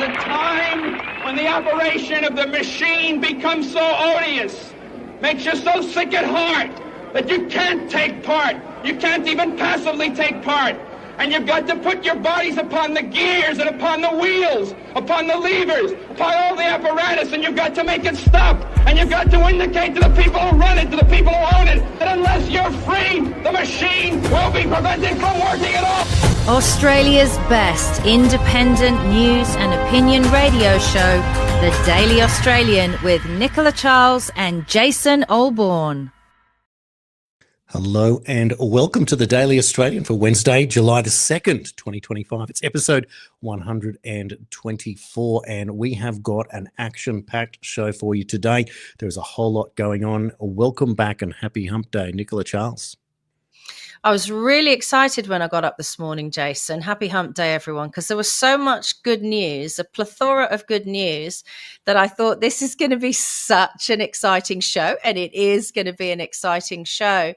a time when the operation of the machine becomes so odious, makes you so sick at heart that you can't take part. You can't even passively take part. And you've got to put your bodies upon the gears and upon the wheels, upon the levers, upon all the apparatus, and you've got to make it stop. And you've got to indicate to the people who run it, to the people who own it, that unless you're free, the machine will be prevented from working at all. Australia's best independent news and opinion radio show, The Daily Australian, with Nicola Charles and Jason Olbourne. Hello and welcome to the Daily Australian for Wednesday, July the 2nd, 2025. It's episode 124 and we have got an action-packed show for you today. There's a whole lot going on. Welcome back and happy hump day, Nicola Charles. I was really excited when I got up this morning, Jason. Happy hump day, everyone, because there was so much good news, a plethora of good news, that I thought this is going to be such an exciting show, and it is going to be an exciting show.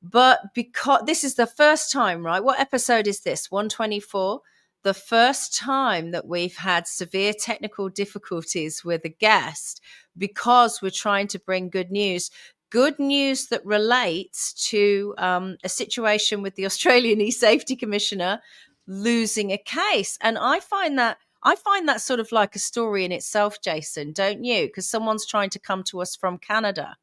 But because this is the first time, right? What episode is this? 124? The first time that we've had severe technical difficulties with a guest because we're trying to bring good news. Good news that relates to a situation with the Australian E-Safety Commissioner losing a case. And I find that sort of like a story in itself, Jason, don't you? Because someone's trying to come to us from Canada.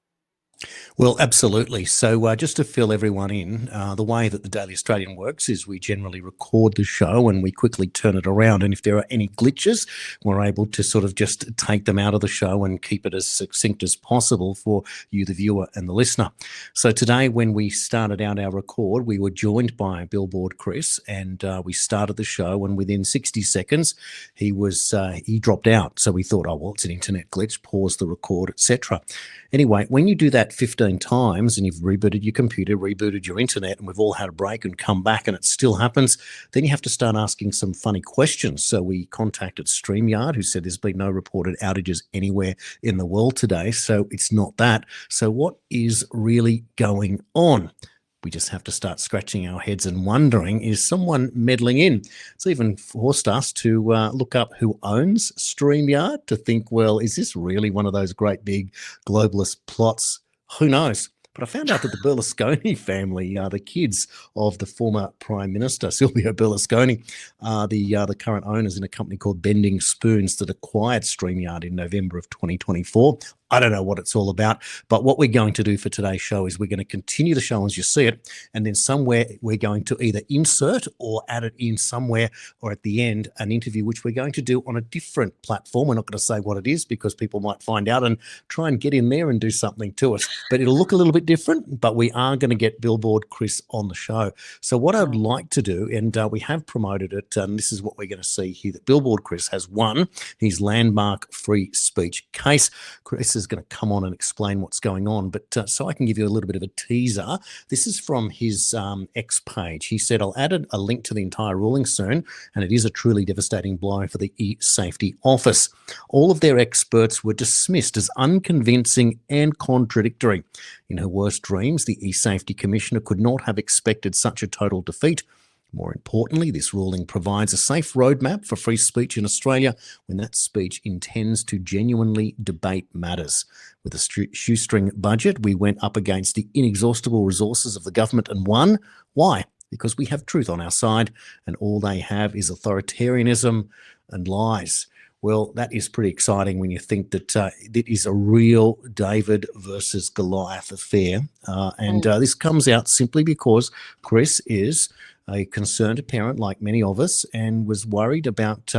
Well, absolutely. So just to fill everyone in, the way that the Daily Australian works is we generally record the show and we quickly turn it around. And if there are any glitches, we're able to sort of just take them out of the show and keep it as succinct as possible for you, the viewer and the listener. So today, when we started out our record, we were joined by Billboard Chris, and we started the show, and within 60 seconds, he dropped out. So we thought, oh, well, it's an internet glitch, pause the record, etc. Anyway, when you do that 15 times and you've rebooted your computer, rebooted your internet, and we've all had a break and come back and it still happens, then you have to start asking some funny questions. So we contacted StreamYard, who said there's been no reported outages anywhere in the world today. So it's not that. So what is really going on? We just have to start scratching our heads and wondering, is someone meddling in? It's even forced us to look up who owns StreamYard, to think, well, is this really one of those great big globalist plots? Who knows? But I found out that the Berlusconi family, the kids of the former Prime Minister, Silvio Berlusconi, are the current owners in a company called Bending Spoons that acquired StreamYard in November of 2024. I don't know what it's all about, but what we're going to do for today's show is we're going to continue the show as you see it, and then somewhere we're going to either insert or add it in somewhere, or at the end, an interview which we're going to do on a different platform. We're not going to say what it is because people might find out and try and get in there and do something to us, but it'll look a little bit different, but we are going to get Billboard Chris on the show. So what I'd like to do, and we have promoted it, and this is what we're going to see here, that Billboard Chris has won his landmark free speech case. Chris is going to come on and explain what's going on, but so I can give you a little bit of a teaser. This is from his X page. He said, I'll add a link to the entire ruling soon, and it is a truly devastating blow for the E-Safety Office. All of their experts were dismissed as unconvincing and contradictory. In her worst dreams, the E-Safety Commissioner could not have expected such a total defeat. More importantly, this ruling provides a safe roadmap for free speech in Australia when that speech intends to genuinely debate matters. With a shoestring budget, we went up against the inexhaustible resources of the government and won. Why? Because we have truth on our side, and all they have is authoritarianism and lies. Well, that is pretty exciting when you think that it is a real David versus Goliath affair. This comes out simply because Chris is a concerned parent like many of us, and was worried about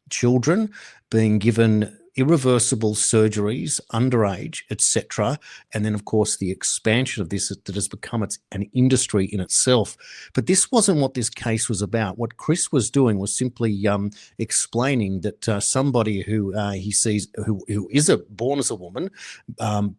children being given irreversible surgeries, underage, etc. And then, of course, the expansion of this that has become an industry in itself. But this wasn't what this case was about. What Chris was doing was simply explaining that somebody who he sees who is born as a woman,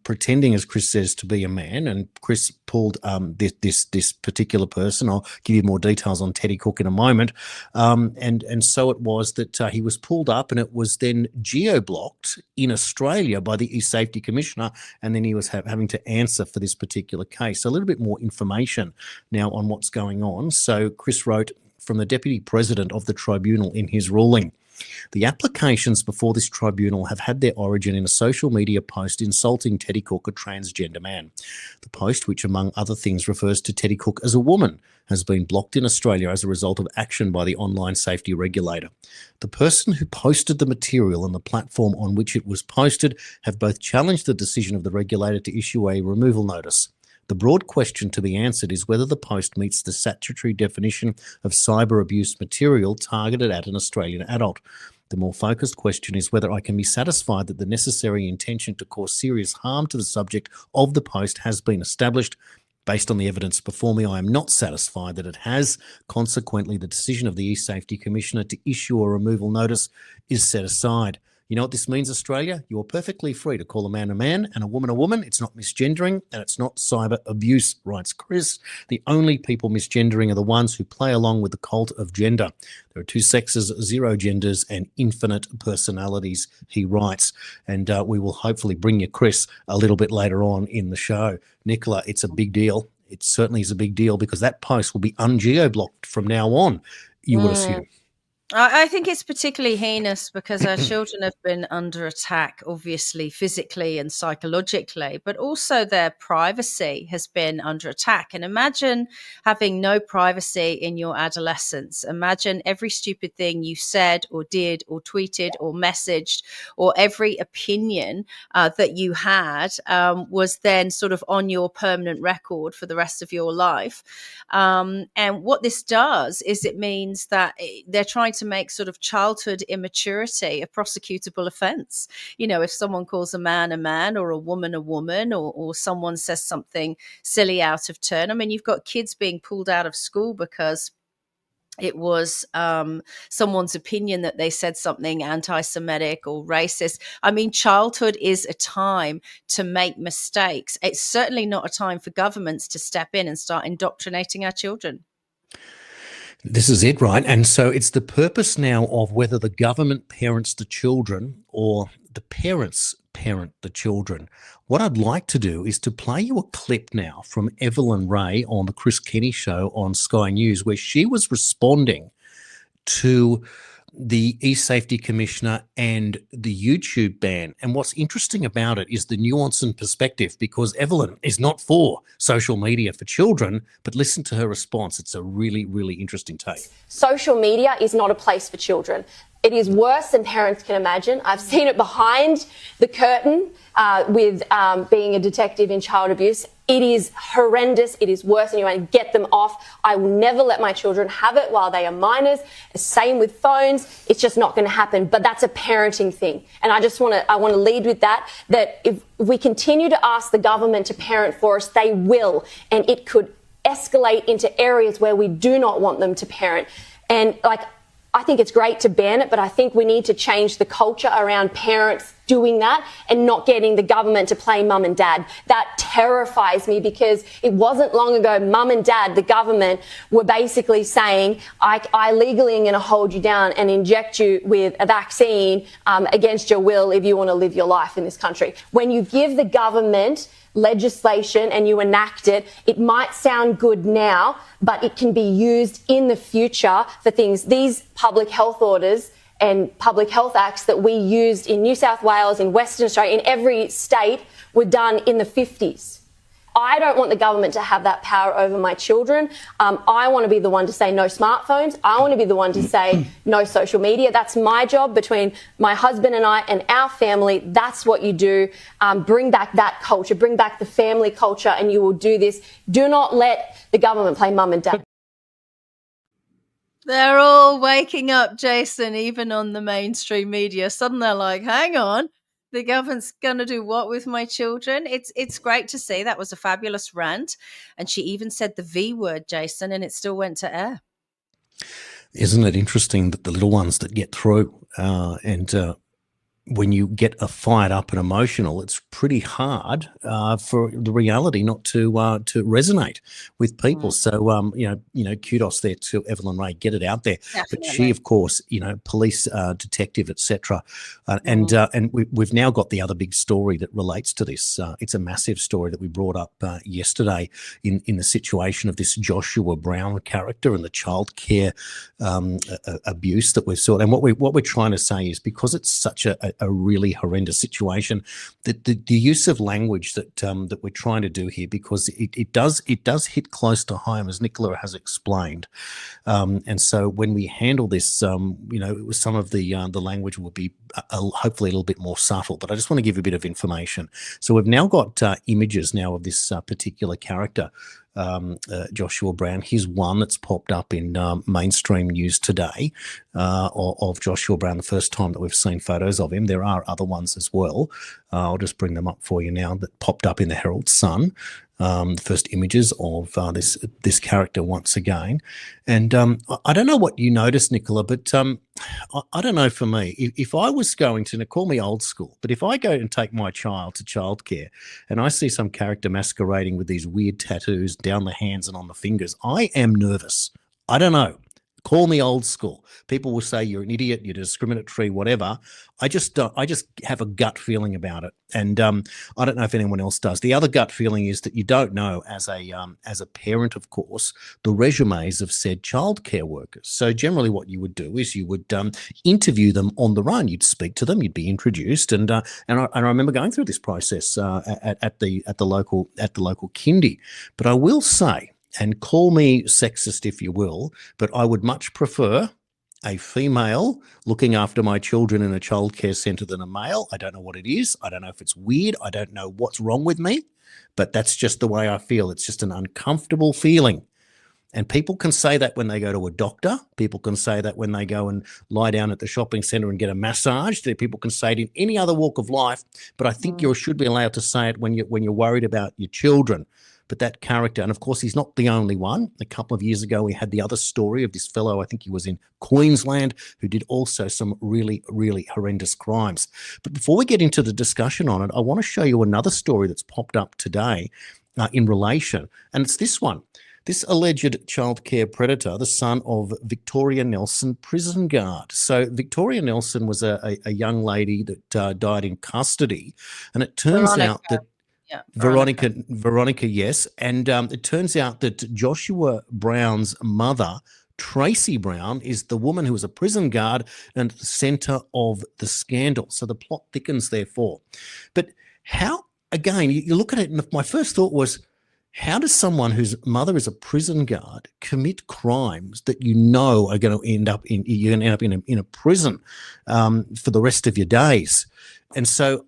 pretending, as Chris says, to be a man, and Chris pulled this particular person. I'll give you more details on Teddy Cook in a moment. And so it was that he was pulled up, and it was then geo-blocked in Australia by the E-Safety Commissioner, and then he was having to answer for this particular case. So a little bit more information now on what's going on. So Chris wrote from the Deputy President of the Tribunal in his ruling. The applications before this tribunal have had their origin in a social media post insulting Teddy Cook, a transgender man. The post, which among other things refers to Teddy Cook as a woman, has been blocked in Australia as a result of action by the online safety regulator. The person who posted the material and the platform on which it was posted have both challenged the decision of the regulator to issue a removal notice. The broad question to be answered is whether the post meets the statutory definition of cyber abuse material targeted at an Australian adult. The more focused question is whether I can be satisfied that the necessary intention to cause serious harm to the subject of the post has been established. Based on the evidence before me, I am not satisfied that it has. Consequently, the decision of the eSafety Commissioner to issue a removal notice is set aside. You know what this means, Australia? You are perfectly free to call a man and a woman. It's not misgendering and it's not cyber abuse, writes Chris. The only people misgendering are the ones who play along with the cult of gender. There are two sexes, zero genders and infinite personalities, he writes. And we will hopefully bring you Chris a little bit later on in the show. Nicola, it's a big deal. It certainly is a big deal because that post will be ungeo-blocked from now on, you would assume. I think it's particularly heinous because our children have been under attack, obviously physically and psychologically, but also their privacy has been under attack. And imagine having no privacy in your adolescence. Imagine every stupid thing you said or did or tweeted or messaged, or every opinion that you had was then sort of on your permanent record for the rest of your life. And what this does is it means that they're trying to make sort of childhood immaturity a prosecutable offence. You know, if someone calls a man or a woman, or someone says something silly out of turn. I mean, you've got kids being pulled out of school because it was someone's opinion that they said something anti-Semitic or racist. I mean, childhood is a time to make mistakes. It's certainly not a time for governments to step in and start indoctrinating our children. This is it, right? And so it's the purpose now of whether the government parents the children or the parents parent the children. What I'd like to do is to play you a clip now from Evelyn Ray on the Chris Kenny show on Sky News, where she was responding to the eSafety Commissioner and the YouTube ban. And what's interesting about it is the nuance and perspective, because Evelyn is not for social media for children, but listen to her response. It's a really, really interesting take. Social media is not a place for children. It is worse than parents can imagine. I've seen it behind the curtain with being a detective in child abuse. It is horrendous. It is worse, and you want to get them off. I will never let my children have it while they are minors. Same with phones. It's just not going to happen. But that's a parenting thing. And I want to lead with that if we continue to ask the government to parent for us, they will. And it could escalate into areas where we do not want them to parent. And I think it's great to ban it, but I think we need to change the culture around parents doing that and not getting the government to play mum and dad. That terrifies me, because it wasn't long ago mum and dad, the government, were basically saying, I legally am going to hold you down and inject you with a vaccine against your will if you want to live your life in this country. When you give the government legislation and you enact it, it might sound good now, but it can be used in the future for things. These public health orders and public health acts that we used in New South Wales, in Western Australia, in every state, were done in the 50s. I don't want the government to have that power over my children. I want to be the one to say no smartphones. I want to be the one to say no social media. That's my job between my husband and I and our family. That's what you do. Bring back that culture. Bring back the family culture, and you will do this. Do not let the government play mum and dad. They're all waking up, Jason, even on the mainstream media. Suddenly they're like, hang on, the government's going to do what with my children? It's great to see. That was a fabulous rant. And she even said the V word, Jason, and it still went to air. Isn't it interesting that the little ones that get through and when you get fired up and emotional, it's pretty hard for the reality not to resonate with people. So kudos there to Evelyn Ray, get it out there. Definitely. But she, of course, police detective, etc. And we've now got the other big story that relates to this. It's a massive story that we brought up yesterday in the situation of this Joshua Brown character and the childcare abuse that we saw. And what we're trying to say is, because it's such a really horrendous situation, that the use of language that we're trying to do here, because it does hit close to home, as Nicola has explained, and so when we handle this, some of the language will be hopefully a little bit more subtle. But I just want to give you a bit of information. So we've now got images now of this particular character, Joshua Brown. Here's one that's popped up in mainstream news today of Joshua Brown, the first time that we've seen photos of him. There are other ones as well. I'll just bring them up for you now, that popped up in the Herald Sun. The first images of this character once again. And I don't know what you noticed, Nicola, but I don't know, for me, if I was going to, call me old school, but if I go and take my child to childcare and I see some character masquerading with these weird tattoos down the hands and on the fingers, I am nervous. I don't know. Call me old school. People will say you're an idiot, you're discriminatory, whatever. I just have a gut feeling about it, and I don't know if anyone else does. The other gut feeling is that you don't know, as a parent, of course, the resumes of said childcare workers. So generally, what you would do is you would interview them on the run. You'd speak to them, you'd be introduced, and I remember going through this process at the local kindy. But I will say, and call me sexist if you will, but I would much prefer a female looking after my children in a childcare centre than a male. I don't know what it is. I don't know if it's weird. I don't know what's wrong with me, but that's just the way I feel. It's just an uncomfortable feeling. And people can say that when they go to a doctor. People can say that when they go and lie down at the shopping centre and get a massage. People can say it in any other walk of life. But I think you should be allowed to say it when you're worried about your children. But that character, and of course, he's not the only one. A couple of years ago, we had the other story of this fellow, I think he was in Queensland, who did also some really, really horrendous crimes. But before we get into the discussion on it, I want to show you another story that's popped up today in relation, and it's this one. This alleged childcare predator, the son of Victoria Nelson, prison guard. So Victoria Nelson was a young lady that died in custody, and it turns out that Veronica, yes. And it turns out that Joshua Brown's mother, Tracy Brown, is the woman who was a prison guard and at the centre of the scandal. So the plot thickens, therefore. But how, again, you look at it, and my first thought was, how does someone whose mother is a prison guard commit crimes that are going to end up in a prison for the rest of your days? And so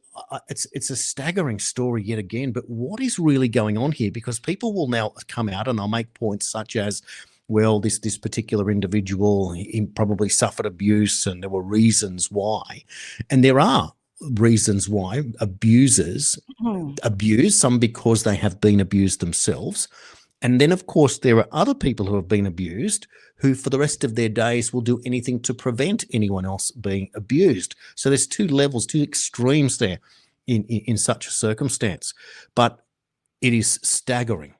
it's a staggering story yet again. But what is really going on here? Because people will now come out and they'll make points such as, well, this particular individual, he probably suffered abuse and there were reasons why. And there are reasons why abusers abuse, some because they have been abused themselves. And then, of course, there are other people who have been abused who for the rest of their days will do anything to prevent anyone else being abused. So there's two levels, two extremes there in such a circumstance. But it is staggering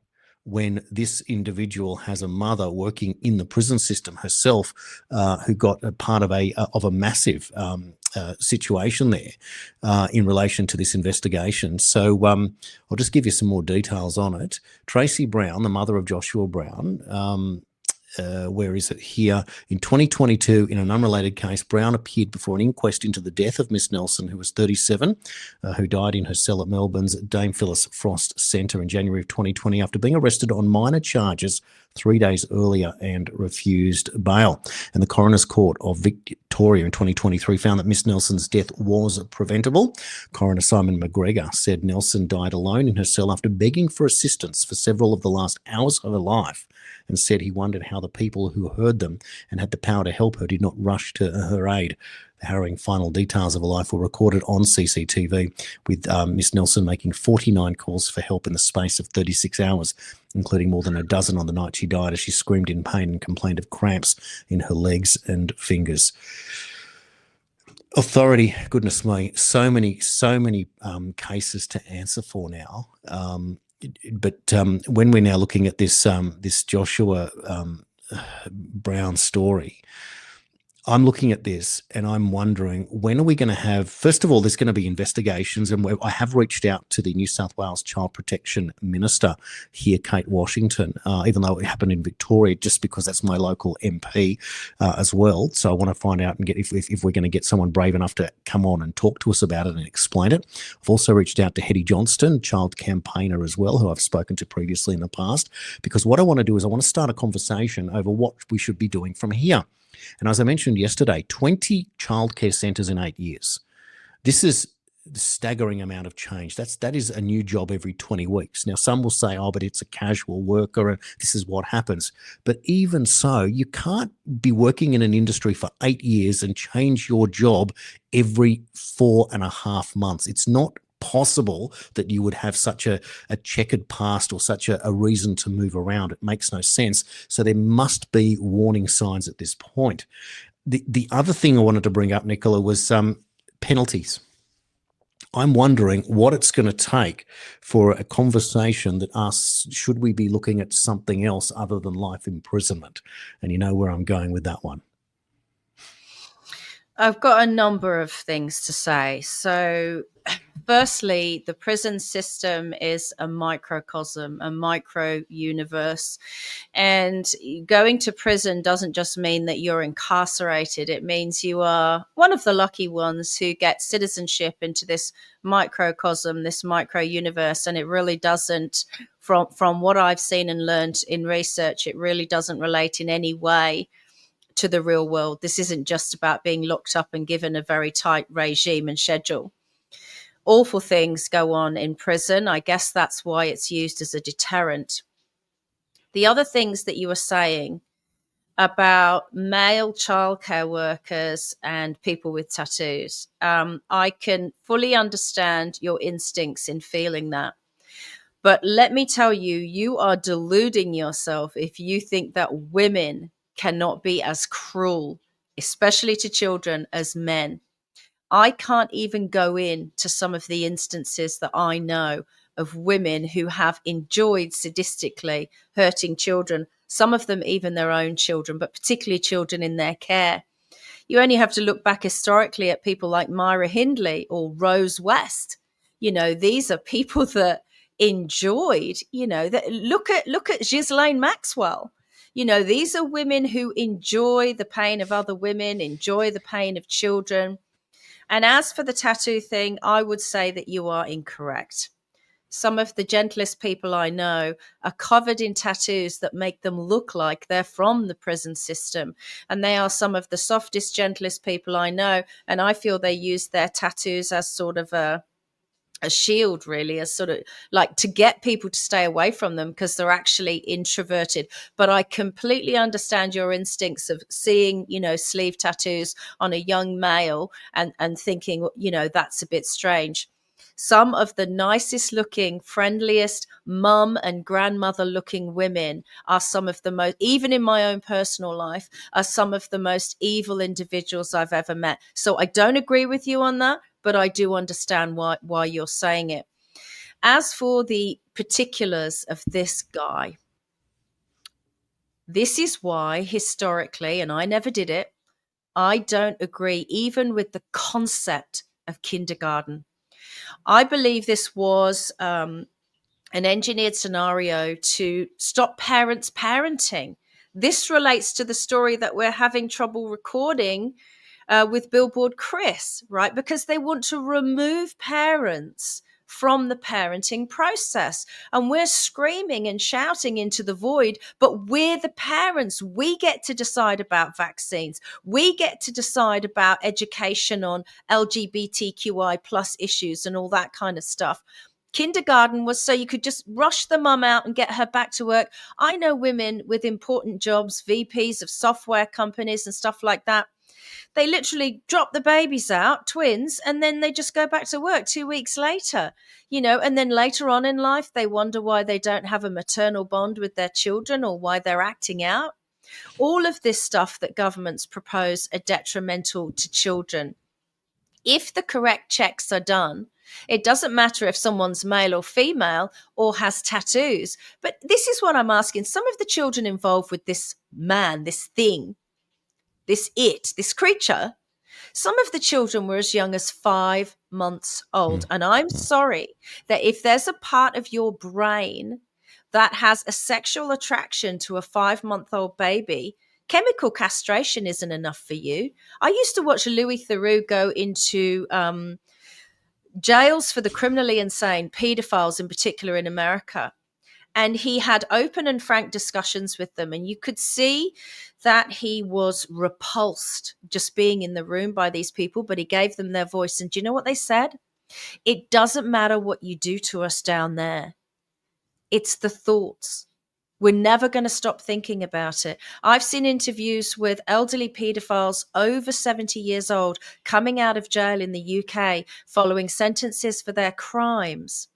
when this individual has a mother working in the prison system herself, who got a part of a massive situation there in relation to this investigation. So I'll just give you some more details on it. Tracy Brown, the mother of Joshua Brown, where is it here? In 2022, in an unrelated case, Brown appeared before an inquest into the death of Miss Nelson, who was 37, who died in her cell at Melbourne's Dame Phyllis Frost Centre in January of 2020 after being arrested on minor charges 3 days earlier and refused bail. And the Coroner's Court of Victoria in 2023 found that Miss Nelson's death was preventable. Coroner Simon McGregor said Nelson died alone in her cell after begging for assistance for several of the last hours of her life, and said he wondered how the people who heard them and had the power to help her did not rush to her aid. The harrowing final details of her life were recorded on CCTV, with Miss Nelson making 49 calls for help in the space of 36 hours, including more than a dozen on the night she died, as she screamed in pain and complained of cramps in her legs and fingers. Authority, goodness me, so many cases to answer for now. But when we're now looking at this Joshua Brown story, I'm looking at this and I'm wondering, when are we going to have, first of all, there's going to be investigations, and I have reached out to the New South Wales Child Protection Minister here, Kate Washington, even though it happened in Victoria, just because that's my local MP as well. So I want to find out and get if we're going to get someone brave enough to come on and talk to us about it and explain it. I've also reached out to Hetty Johnston, child campaigner as well, who I've spoken to previously in the past, because what I want to do is I want to start a conversation over what we should be doing from here. And as I mentioned yesterday, 20 childcare centres in 8 years. This is a staggering amount of change. That is a new job every 20 weeks. Now, some will say, oh, but it's a casual worker and this is what happens. But even so, you can't be working in an industry for 8 years and change your job every 4.5 months. It's not possible that you would have such a checkered past or such a reason to move around. It makes no sense. So there must be warning signs at this point. The other thing I wanted to bring up, Nicola, was penalties. I'm wondering what it's going to take for a conversation that asks, should we be looking at something else other than life imprisonment? And you know where I'm going with that one. I've got a number of things to say. So, firstly, the prison system is a microcosm, a micro universe. And going to prison doesn't just mean that you're incarcerated. It means you are one of the lucky ones who get citizenship into this microcosm, this micro universe. And it really doesn't, from what I've seen and learned in research, it really doesn't relate in any way to the real world. This isn't just about being locked up and given a very tight regime and schedule. Awful things go on in prison. I guess that's why it's used as a deterrent. The other things that you were saying about male childcare workers and people with tattoos, I can fully understand your instincts in feeling that. But let me tell you, you are deluding yourself if you think that women cannot be as cruel, especially to children, as men. I can't even go into some of the instances that I know of women who have enjoyed sadistically hurting children, some of them even their own children, but particularly children in their care. You only have to look back historically at people like Myra Hindley or Rose West. You know, these are people that enjoyed, you know, that look at Ghislaine Maxwell. You know, these are women who enjoy the pain of other women, enjoy the pain of children. And as for the tattoo thing, I would say that you are incorrect. Some of the gentlest people I know are covered in tattoos that make them look like they're from the prison system. And they are some of the softest, gentlest people I know. And I feel they use their tattoos as sort of a shield, really, as sort of like to get people to stay away from them because they're actually introverted. But I completely understand your instincts of seeing, you know, sleeve tattoos on a young male and thinking, you know, that's a bit strange. Some of the nicest looking, friendliest mum and grandmother looking women are some of the most, even in my own personal life, are some of the most evil individuals I've ever met. So I don't agree with you on that, but I do understand why you're saying it. As for the particulars of this guy, this is why historically, and I never did it, I don't agree even with the concept of kindergarten. I believe this was an engineered scenario to stop parents parenting. This relates to the story that we're having trouble recording with Billboard Chris, right? Because they want to remove parents from the parenting process. And we're screaming and shouting into the void, but we're the parents. We get to decide about vaccines. We get to decide about education on LGBTQI plus issues and all that kind of stuff. Kindergarten was so you could just rush the mum out and get her back to work. I know women with important jobs, VPs of software companies and stuff like that. They literally drop the babies out, twins, and then they just go back to work 2 weeks later, you know, and then later on in life, they wonder why they don't have a maternal bond with their children or why they're acting out. All of this stuff that governments propose are detrimental to children. If the correct checks are done, it doesn't matter if someone's male or female or has tattoos. But this is what I'm asking. Some of the children involved with this man, this thing, this creature, some of the children were as young as 5 months old. And I'm sorry that if there's a part of your brain that has a sexual attraction to a 5-month-old baby, chemical castration isn't enough for you. I used to watch Louis Theroux go into jails for the criminally insane, pedophiles in particular in America. And he had open and frank discussions with them. And you could see that he was repulsed just being in the room by these people, but he gave them their voice. And do you know what they said? It doesn't matter what you do to us down there. It's the thoughts. We're never going to stop thinking about it. I've seen interviews with elderly paedophiles over 70 years old coming out of jail in the UK following sentences for their crimes.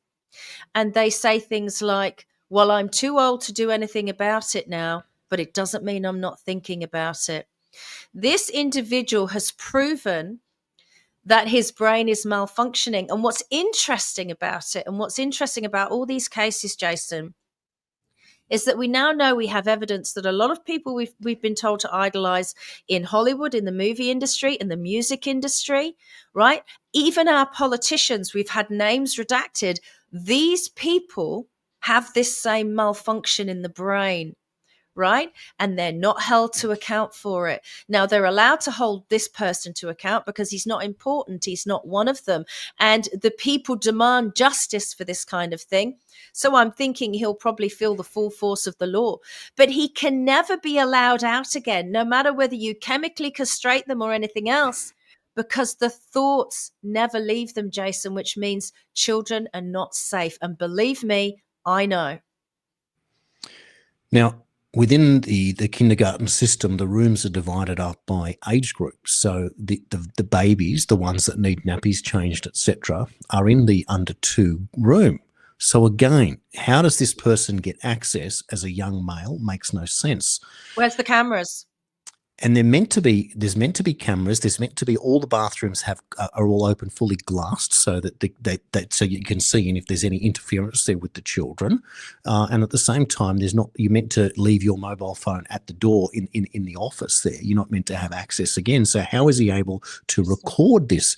And they say things like, well, I'm too old to do anything about it now, but it doesn't mean I'm not thinking about it. This individual has proven that his brain is malfunctioning. And what's interesting about it, and what's interesting about all these cases, Jason, is that we now know we have evidence that a lot of people we've been told to idolize in Hollywood, in the movie industry, in the music industry, right? Even our politicians, we've had names redacted. These people have this same malfunction in the brain, right? And they're not held to account for it. Now, they're allowed to hold this person to account because he's not important. He's not one of them. And the people demand justice for this kind of thing. So I'm thinking he'll probably feel the full force of the law. But he can never be allowed out again, no matter whether you chemically castrate them or anything else, because the thoughts never leave them, Jason, which means children are not safe. And believe me, I know. Now, within the kindergarten system, the rooms are divided up by age groups. So the babies, the ones that need nappies changed, etc., are in the under 2 room. So again, how does this person get access as a young male? Makes no sense. Where's the cameras? And there's meant to be cameras. There's meant to be, all the bathrooms are all open, fully glassed, so that so you can see and if there's any interference there with the children. And at the same time, you're meant to leave your mobile phone at the door in the office there. You're not meant to have access again. So how is he able to record this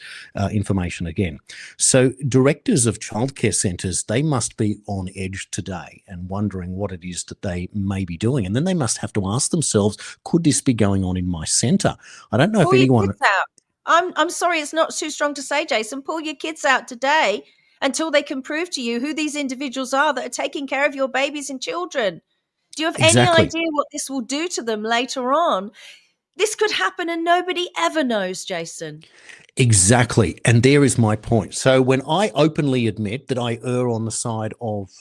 information again? So directors of childcare centres, they must be on edge today and wondering what it is that they may be doing. And then they must have to ask themselves, could this be going on in my centre? I don't know if anyone. I'm sorry, it's not too strong to say, Jason. Pull your kids out today until they can prove to you who these individuals are that are taking care of your babies and children. Do you have any idea what this will do to them later on? This could happen and nobody ever knows, Jason. Exactly. And there is my point. So when I openly admit that I err on the side of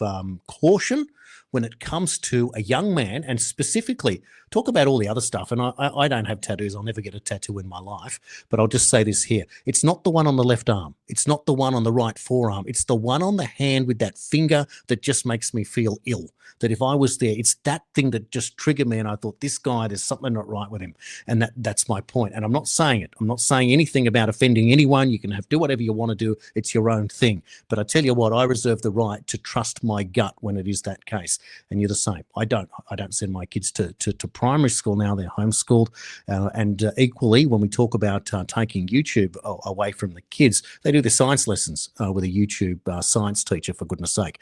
caution when it comes to a young man, and specifically talk about all the other stuff, and I don't have tattoos. I'll never get a tattoo in my life, but I'll just say this here. It's not the one on the left arm. It's not the one on the right forearm. It's the one on the hand with that finger that just makes me feel ill. That if I was there, it's that thing that just triggered me, and I thought, this guy, there's something not right with him. And that's my point. And I'm not saying it. I'm not saying anything about offending anyone. You can do whatever you want to do. It's your own thing. But I tell you what, I reserve the right to trust my gut when it is that case. And you're the same. I don't send my kids to primary school now. They're homeschooled. And equally, when we talk about taking YouTube away from the kids, they do their science lessons with a YouTube science teacher, for goodness sake.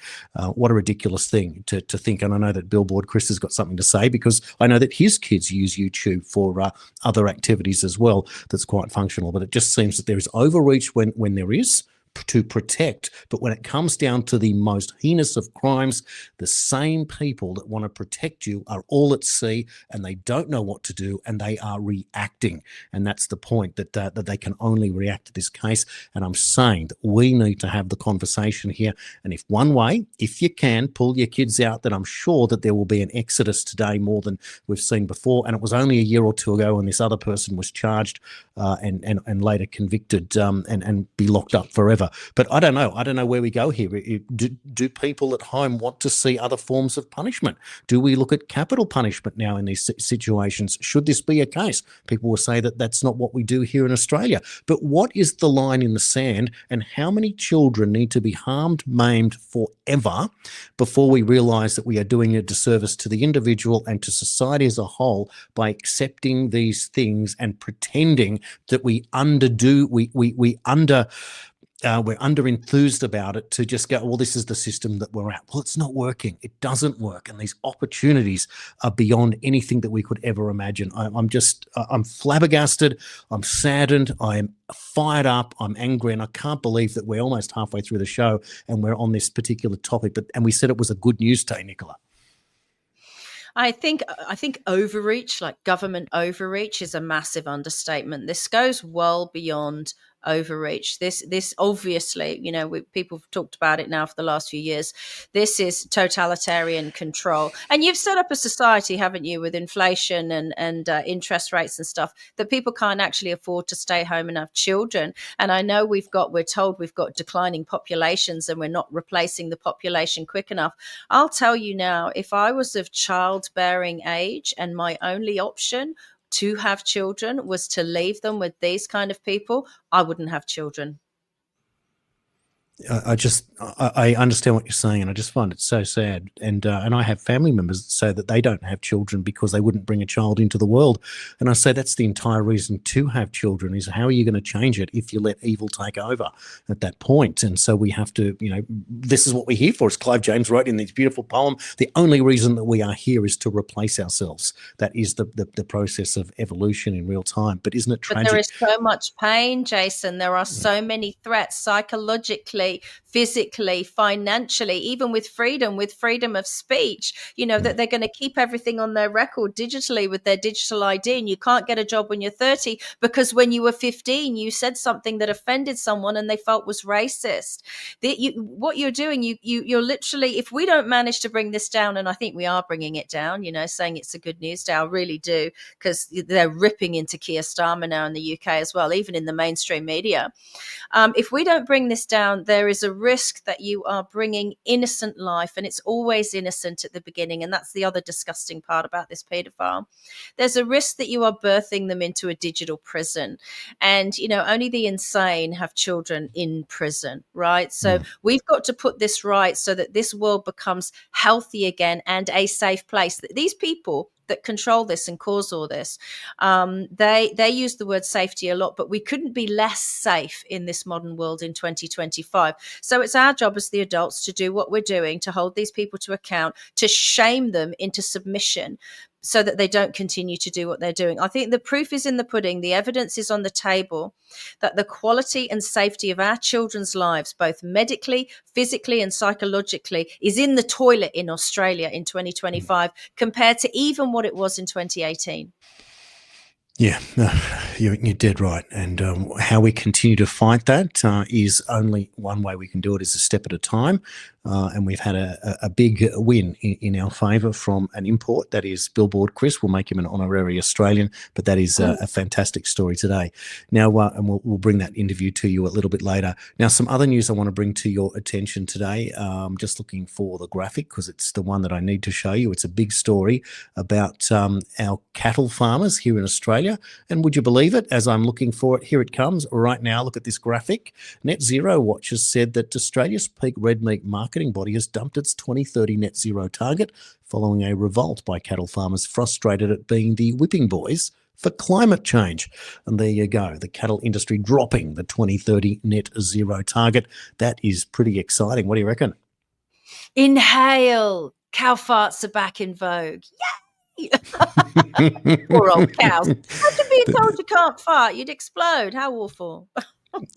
What a ridiculous thing to think. And I know that Billboard Chris has got something to say, because I know that his kids use YouTube for other activities as well that's quite functional. But it just seems that there is overreach when there is to protect. But when it comes down to the most heinous of crimes, the same people that want to protect you are all at sea, and they don't know what to do, and they are reacting. And that's the point, that they can only react to this case. And I'm saying that we need to have the conversation here. And if one way, if you can, pull your kids out, then I'm sure that there will be an exodus today more than we've seen before. And it was only a year or two ago when this other person was charged and later convicted and be locked up forever. over. But I don't know. I don't know where we go here. Do people at home want to see other forms of punishment? Do we look at capital punishment now in these situations? Should this be a case? People will say that that's not what we do here in Australia. But what is the line in the sand, and how many children need to be harmed, maimed forever before we realise that we are doing a disservice to the individual and to society as a whole by accepting these things and pretending that we're under enthused about it to just go, well, this is the system that we're at. Well, it's not working. It doesn't work. And these opportunities are beyond anything that we could ever imagine. I'm flabbergasted. I'm saddened. I'm fired up. I'm angry. And I can't believe that we're almost halfway through the show and we're on this particular topic. And we said it was a good news day, Nicola. I think overreach, like government overreach, is a massive understatement. This goes well beyond overreach. This obviously, people have talked about it now for the last few years. This is totalitarian control. And you've set up a society, haven't you, with inflation and interest rates and stuff, that people can't actually afford to stay home and have children. And I know we're told we've got declining populations and we're not replacing the population quick enough. I'll tell you now, if I was of childbearing age and my only option to have children was to leave them with these kind of people, I wouldn't have children. I understand what you're saying, and I just find it so sad. And I have family members that say that they don't have children because they wouldn't bring a child into the world. And I say that's the entire reason to have children, is how are you going to change it if you let evil take over at that point? And so we have to, this is what we're here for. As Clive James wrote in this beautiful poem, the only reason that we are here is to replace ourselves. That is the process of evolution in real time. But isn't it tragic? But there is so much pain, Jason. There are so many threats psychologically, physically, financially, even with freedom of speech, that they're going to keep everything on their record digitally with their digital ID, and you can't get a job when you're 30 because when you were 15 you said something that offended someone and they felt was racist. What you're doing, you're literally, if we don't manage to bring this down, and I think we are bringing it down, saying it's a good news day, I really do, because they're ripping into Keir Starmer now in the UK as well, even in the mainstream media. If we don't bring this down, there is a risk that you are bringing innocent life, and it's always innocent at the beginning, and that's the other disgusting part about this paedophile. There's a risk that you are birthing them into a digital prison, and only the insane have children in prison, right? So we've got to put this right so that this world becomes healthy again and a safe place. These people that control this and cause all this, they use the word safety a lot, but we couldn't be less safe in this modern world in 2025. So it's our job as the adults to do what we're doing, to hold these people to account, to shame them into submission, so that they don't continue to do what they're doing. I think the proof is in the pudding. The evidence is on the table that the quality and safety of our children's lives, both medically, physically and psychologically, is in the toilet in Australia in 2025 compared to even what it was in 2018. Yeah, you're dead right. And how we continue to fight that is only one way we can do it, is a step at a time. And we've had a big win in our favour from an import. That is Billboard. Chris, we'll make him an honorary Australian, but that is a fantastic story today. Now, and we'll bring that interview to you a little bit later. Now, some other news I want to bring to your attention today. Just looking for the graphic because it's the one that I need to show you. It's a big story about our cattle farmers here in Australia. And would you believe it? As I'm looking for it, here it comes right now. Look at this graphic. Net Zero Watch has said that Australia's peak red meat marketing body has dumped its 2030 net zero target following a revolt by cattle farmers frustrated at being the whipping boys for climate change. And there you go, the cattle industry dropping the 2030 net zero target. That is pretty exciting. What do you reckon? Inhale. Cow farts are back in vogue. Yay! Poor old cows. Imagine being told you can't fart, you'd explode. How awful.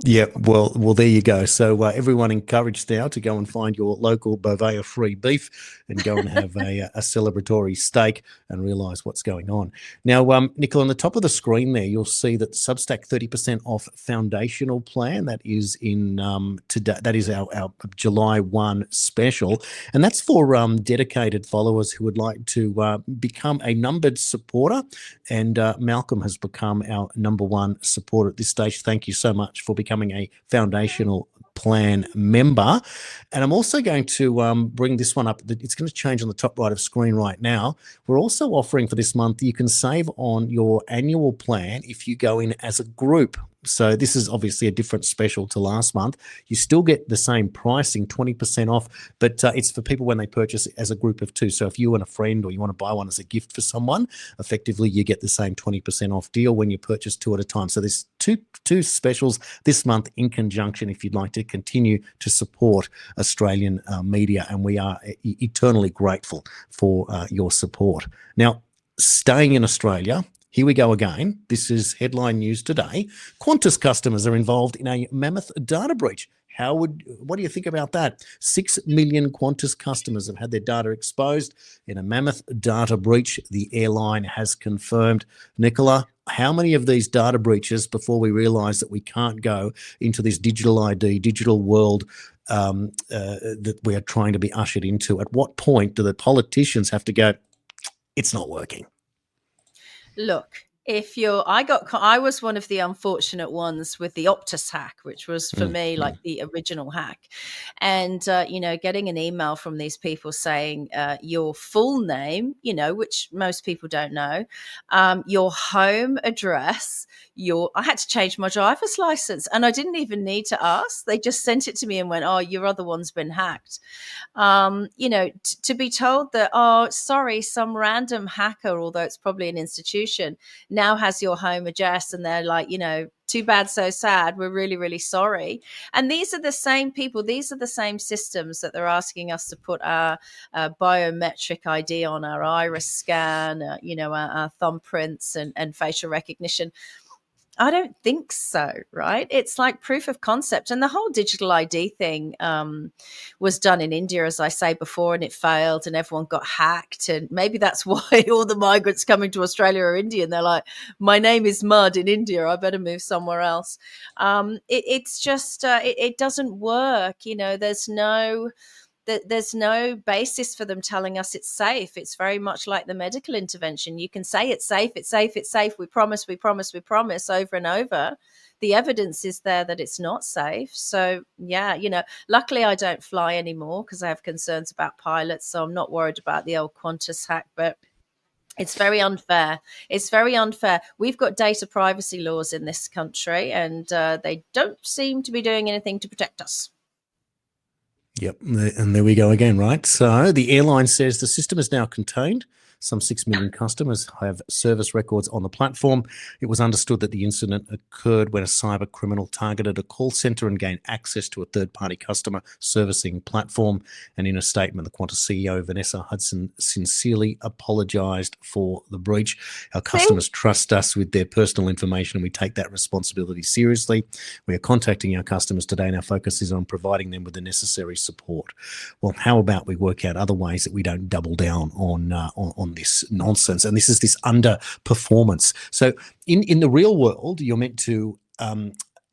Yeah, well, there you go. So everyone encouraged now to go and find your local Bovea-free beef and go and have a celebratory steak and realise what's going on. Now, Nicola, on the top of the screen there, you'll see that Substack 30% off foundational plan. That is in today. That is our July 1 special, and that's for dedicated followers who would like to become a numbered supporter. And Malcolm has become our #1 supporter at this stage. Thank you so much for becoming a foundational plan member. And I'm also going to bring this one up. It's going to change on the top right of screen right now. We're also offering for this month, you can save on your annual plan if you go in as a group. So this is obviously a different special to last month. You still get the same pricing, 20% off, but it's for people when they purchase as a group of two. So if you and a friend, or you want to buy one as a gift for someone, effectively you get the same 20% off deal when you purchase two at a time. So there's two specials this month in conjunction if you'd like to continue to support Australian media, and we are eternally grateful for your support. Now, staying in Australia, here we go again. This is headline news today. Qantas customers are involved in a mammoth data breach. What do you think about that? 6 million Qantas customers have had their data exposed in a mammoth data breach, the airline has confirmed. Nicola, how many of these data breaches before we realise that we can't go into this digital ID, digital world that we are trying to be ushered into? At what point do the politicians have to go, it's not working? Look, I was one of the unfortunate ones with the Optus hack, which was for me like the original hack. And, getting an email from these people saying your full name, which most people don't know, your home address, I had to change my driver's license, and I didn't even need to ask. They just sent it to me and went, oh, your other one's been hacked. To be told that, oh, sorry, some random hacker, although it's probably an institution, now has your home address, and they're like, too bad, so sad. We're really, really sorry. And these are the same people. These are the same systems that they're asking us to put our biometric ID on, our iris scan, our thumbprints and facial recognition. I don't think so, right? It's like proof of concept. And the whole digital ID thing was done in India, as I say before, and it failed and everyone got hacked. And maybe that's why all the migrants coming to Australia are Indian. They're like, my name is Mud in India. I better move somewhere else. It's just, it doesn't work. There's no basis for them telling us it's safe. It's very much like the medical intervention. You can say it's safe, it's safe, it's safe. We promise, we promise, we promise over and over. The evidence is there that it's not safe. So, yeah, luckily I don't fly anymore because I have concerns about pilots. So I'm not worried about the old Qantas hack, but it's very unfair. It's very unfair. We've got data privacy laws in this country, and they don't seem to be doing anything to protect us. Yep, and there we go again, right? So the airline says the system is now contained. Some 6 million customers have service records on the platform. It was understood that the incident occurred when a cyber criminal targeted a call centre and gained access to a third-party customer servicing platform. And in a statement, the Qantas CEO, Vanessa Hudson, sincerely apologised for the breach. Our customers trust us with their personal information, and we take that responsibility seriously. We are contacting our customers today, and our focus is on providing them with the necessary support. Well, how about we work out other ways that we don't double down on this nonsense? And this is this underperformance. So in the real world, you're meant to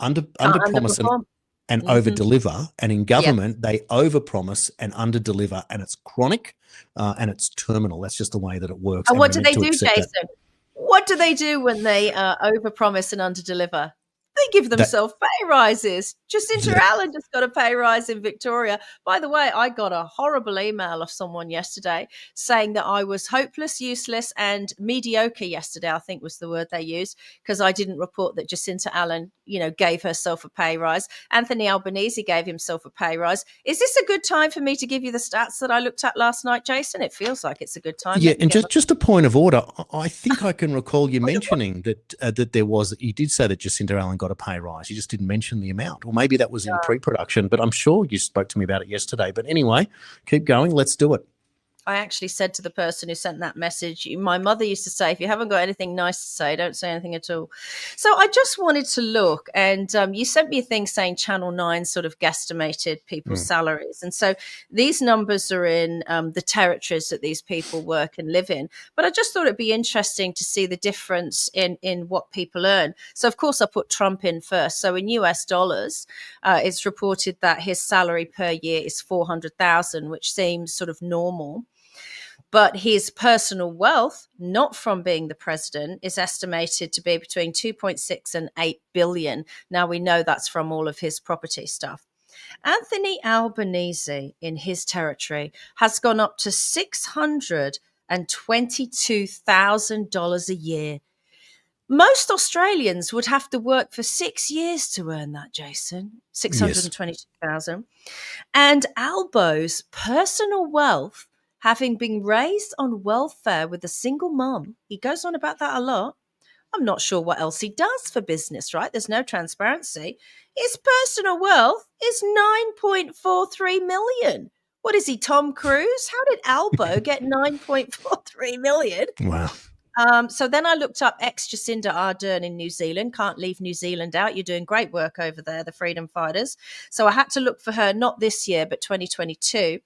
underpromise and over-deliver. And in government, they over-promise and under-deliver, and it's chronic and it's terminal. That's just the way that it works. And what do they do, Jason? What do they do when they over-promise and under-deliver? They give themselves pay rises. Jacinta Allen just got a pay rise in Victoria. By the way, I got a horrible email of someone yesterday saying that I was hopeless, useless, and mediocre yesterday, I think was the word they used, because I didn't report that Jacinta Allen, gave herself a pay rise. Anthony Albanese gave himself a pay rise. Is this a good time for me to give you the stats that I looked at last night, Jason? It feels like it's a good time. Yeah, and just a point of order. I think I can recall you mentioning that there was, you did say that Jacinta Allen got a pay rise. You just didn't mention the amount, or maybe that was in pre-production, but I'm sure you spoke to me about it yesterday. But anyway, keep going. Let's do it. I actually said to the person who sent that message, my mother used to say, if you haven't got anything nice to say, don't say anything at all. So I just wanted to look, and you sent me a thing saying Channel 9 sort of guesstimated people's salaries. And so these numbers are in the territories that these people work and live in. But I just thought it'd be interesting to see the difference in what people earn. So, of course, I put Trump in first. So in US dollars, it's reported that his salary per year is $400,000, which seems sort of normal. But his personal wealth, not from being the president, is estimated to be between 2.6 and 8 billion. Now, we know that's from all of his property stuff. Anthony Albanese in his territory has gone up to $622,000 a year. Most Australians would have to work for 6 years to earn that, Jason. 622,000. And Albo's personal wealth, having been raised on welfare with a single mum, he goes on about that a lot. I'm not sure what else he does for business, right? There's no transparency. His personal wealth is 9.43 million. What is he, Tom Cruise? How did Albo get 9.43 million? Wow. So then I looked up ex-Jacinda Ardern in New Zealand. Can't leave New Zealand out. You're doing great work over there, the freedom fighters. So I had to look for her, not this year, but 2022.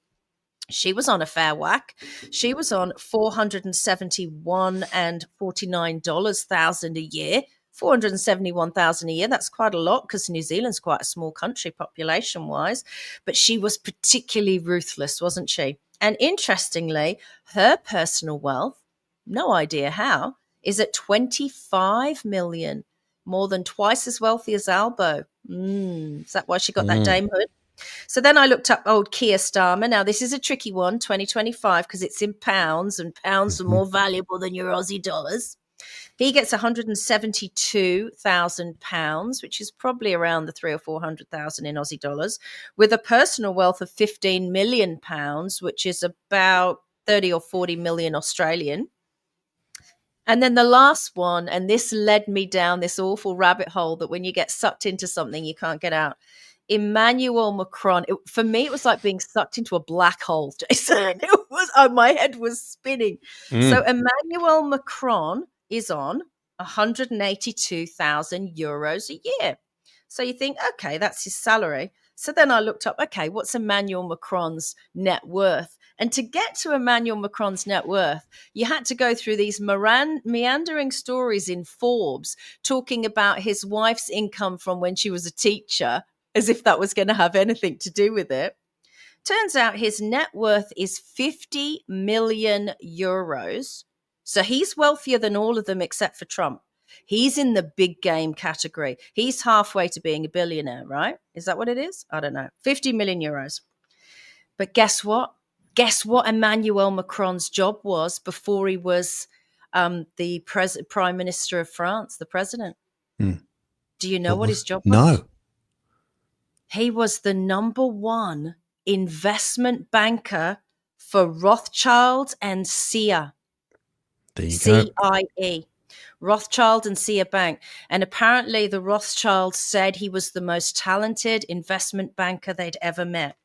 She was on a fair whack. She was on $471 and $49,000 a year. $471,000 a year. That's quite a lot because New Zealand's quite a small country population-wise. But she was particularly ruthless, wasn't she? And interestingly, her personal wealth, no idea how, is at 25 million, more than twice as wealthy as Albo. Is that why she got that damehood? So then I looked up old Keir Starmer. Now, this is a tricky one, 2025, because it's in pounds, and pounds are more valuable than your Aussie dollars. He gets £172,000, which is probably around the 300,000 or 400,000 in Aussie dollars, with a personal wealth of £15 million, which is about 30 or 40 million Australian. And then the last one, and this led me down this awful rabbit hole that when you get sucked into something, you can't get out. Emmanuel Macron. For me, it was like being sucked into a black hole, Jason. It was, my head was spinning. So Emmanuel Macron is on 182,000 euros a year. So you think, okay, that's his salary. So then I looked up, okay, what's Emmanuel Macron's net worth? And to get to Emmanuel Macron's net worth, you had to go through these meandering stories in Forbes talking about his wife's income from when she was a teacher, as if that was going to have anything to do with it. Turns out his net worth is 50 million euros. So he's wealthier than all of them except for Trump. He's in the big game category. He's halfway to being a billionaire, right? Is that what it is? I don't know. 50 million euros. But guess what? Guess what Emmanuel Macron's job was before he was the Prime Minister of France, the president? Do you know what his job was? No. He was the number one investment banker for Rothschild and Cia. There you go. CIE. Rothschild and Cia Bank. And apparently the Rothschilds said he was the most talented investment banker they'd ever met.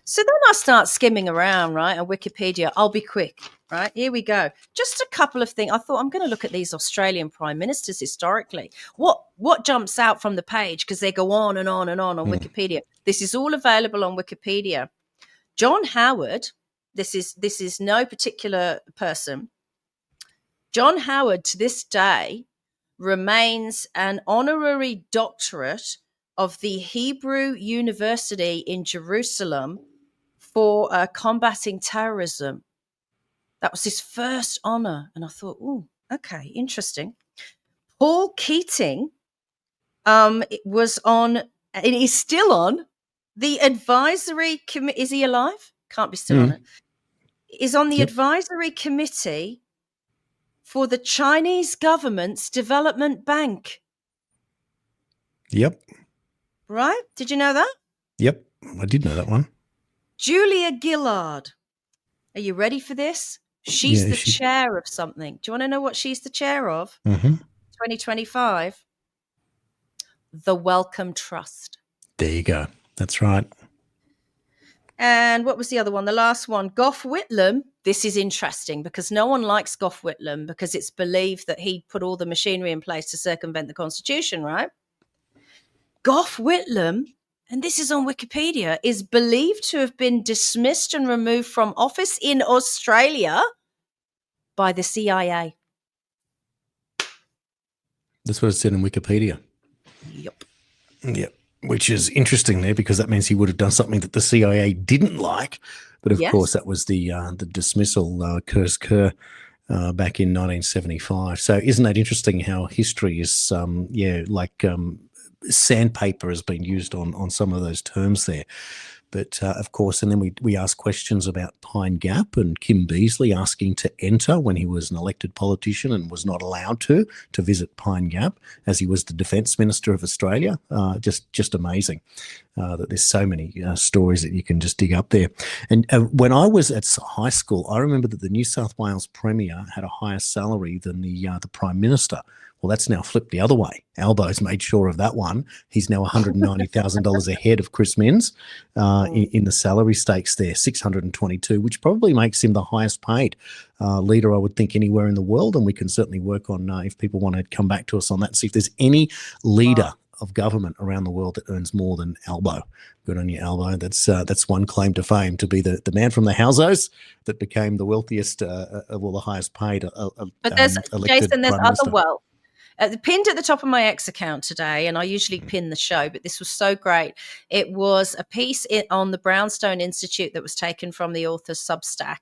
So then I start skimming around, right, on Wikipedia. I'll be quick, right? Here we go. Just a couple of things. I thought I'm going to look at these Australian prime ministers historically. What jumps out from the page? Because they go on and on and on Wikipedia. This is all available on Wikipedia. John Howard, this is no particular person. John Howard, to this day, remains an honorary doctorate of the Hebrew University in Jerusalem for combating terrorism. That was his first honor. And I thought, oh, okay, interesting. Paul Keating was on, and he's still on, the advisory committee. Is he alive? Can't be still on it. Is on the advisory committee for the Chinese government's development bank. Yep. Right? Did you know that? Yep. I did know that one. Julia Gillard. Are you ready for this? She's the chair of something. Do you want to know what she's the chair of? 2025. The Wellcome Trust. There you go. That's right. And what was the other one? The last one, Gough Whitlam. This is interesting because no one likes Gough Whitlam because it's believed that he put all the machinery in place to circumvent the Constitution, right? Gough Whitlam, and this is on Wikipedia, is believed to have been dismissed and removed from office in Australia by the CIA. That's what it said in Wikipedia. Yep. Which is interesting there because that means he would have done something that the CIA didn't like. But of course, that was the dismissal, Curse Kerr, back in 1975. So isn't that interesting how history is, sandpaper has been used on some of those terms there. But of course, and then we asked questions about Pine Gap and Kim Beazley asking to enter when he was an elected politician and was not allowed to visit Pine Gap as he was the Defence Minister of Australia. Just amazing that there's so many stories that you can just dig up there. And when I was at high school, I remember that the New South Wales Premier had a higher salary than the Prime Minister. Well, that's now flipped the other way. Albo's made sure of that one. He's now $190,000 ahead of Chris Minns in the salary stakes there, 622, which probably makes him the highest paid leader, I would think, anywhere in the world. And we can certainly work on, if people want to come back to us on that, and see if there's any leader of government around the world that earns more than Albo. Good on you, Albo. That's one claim to fame, to be the man from the houses that became the wealthiest of all the highest paid but there's, Jason, there's other wealth. Pinned at the top of my X account today, and I usually pin the show, but this was so great. It was a piece on the Brownstone Institute that was taken from the author's Substack.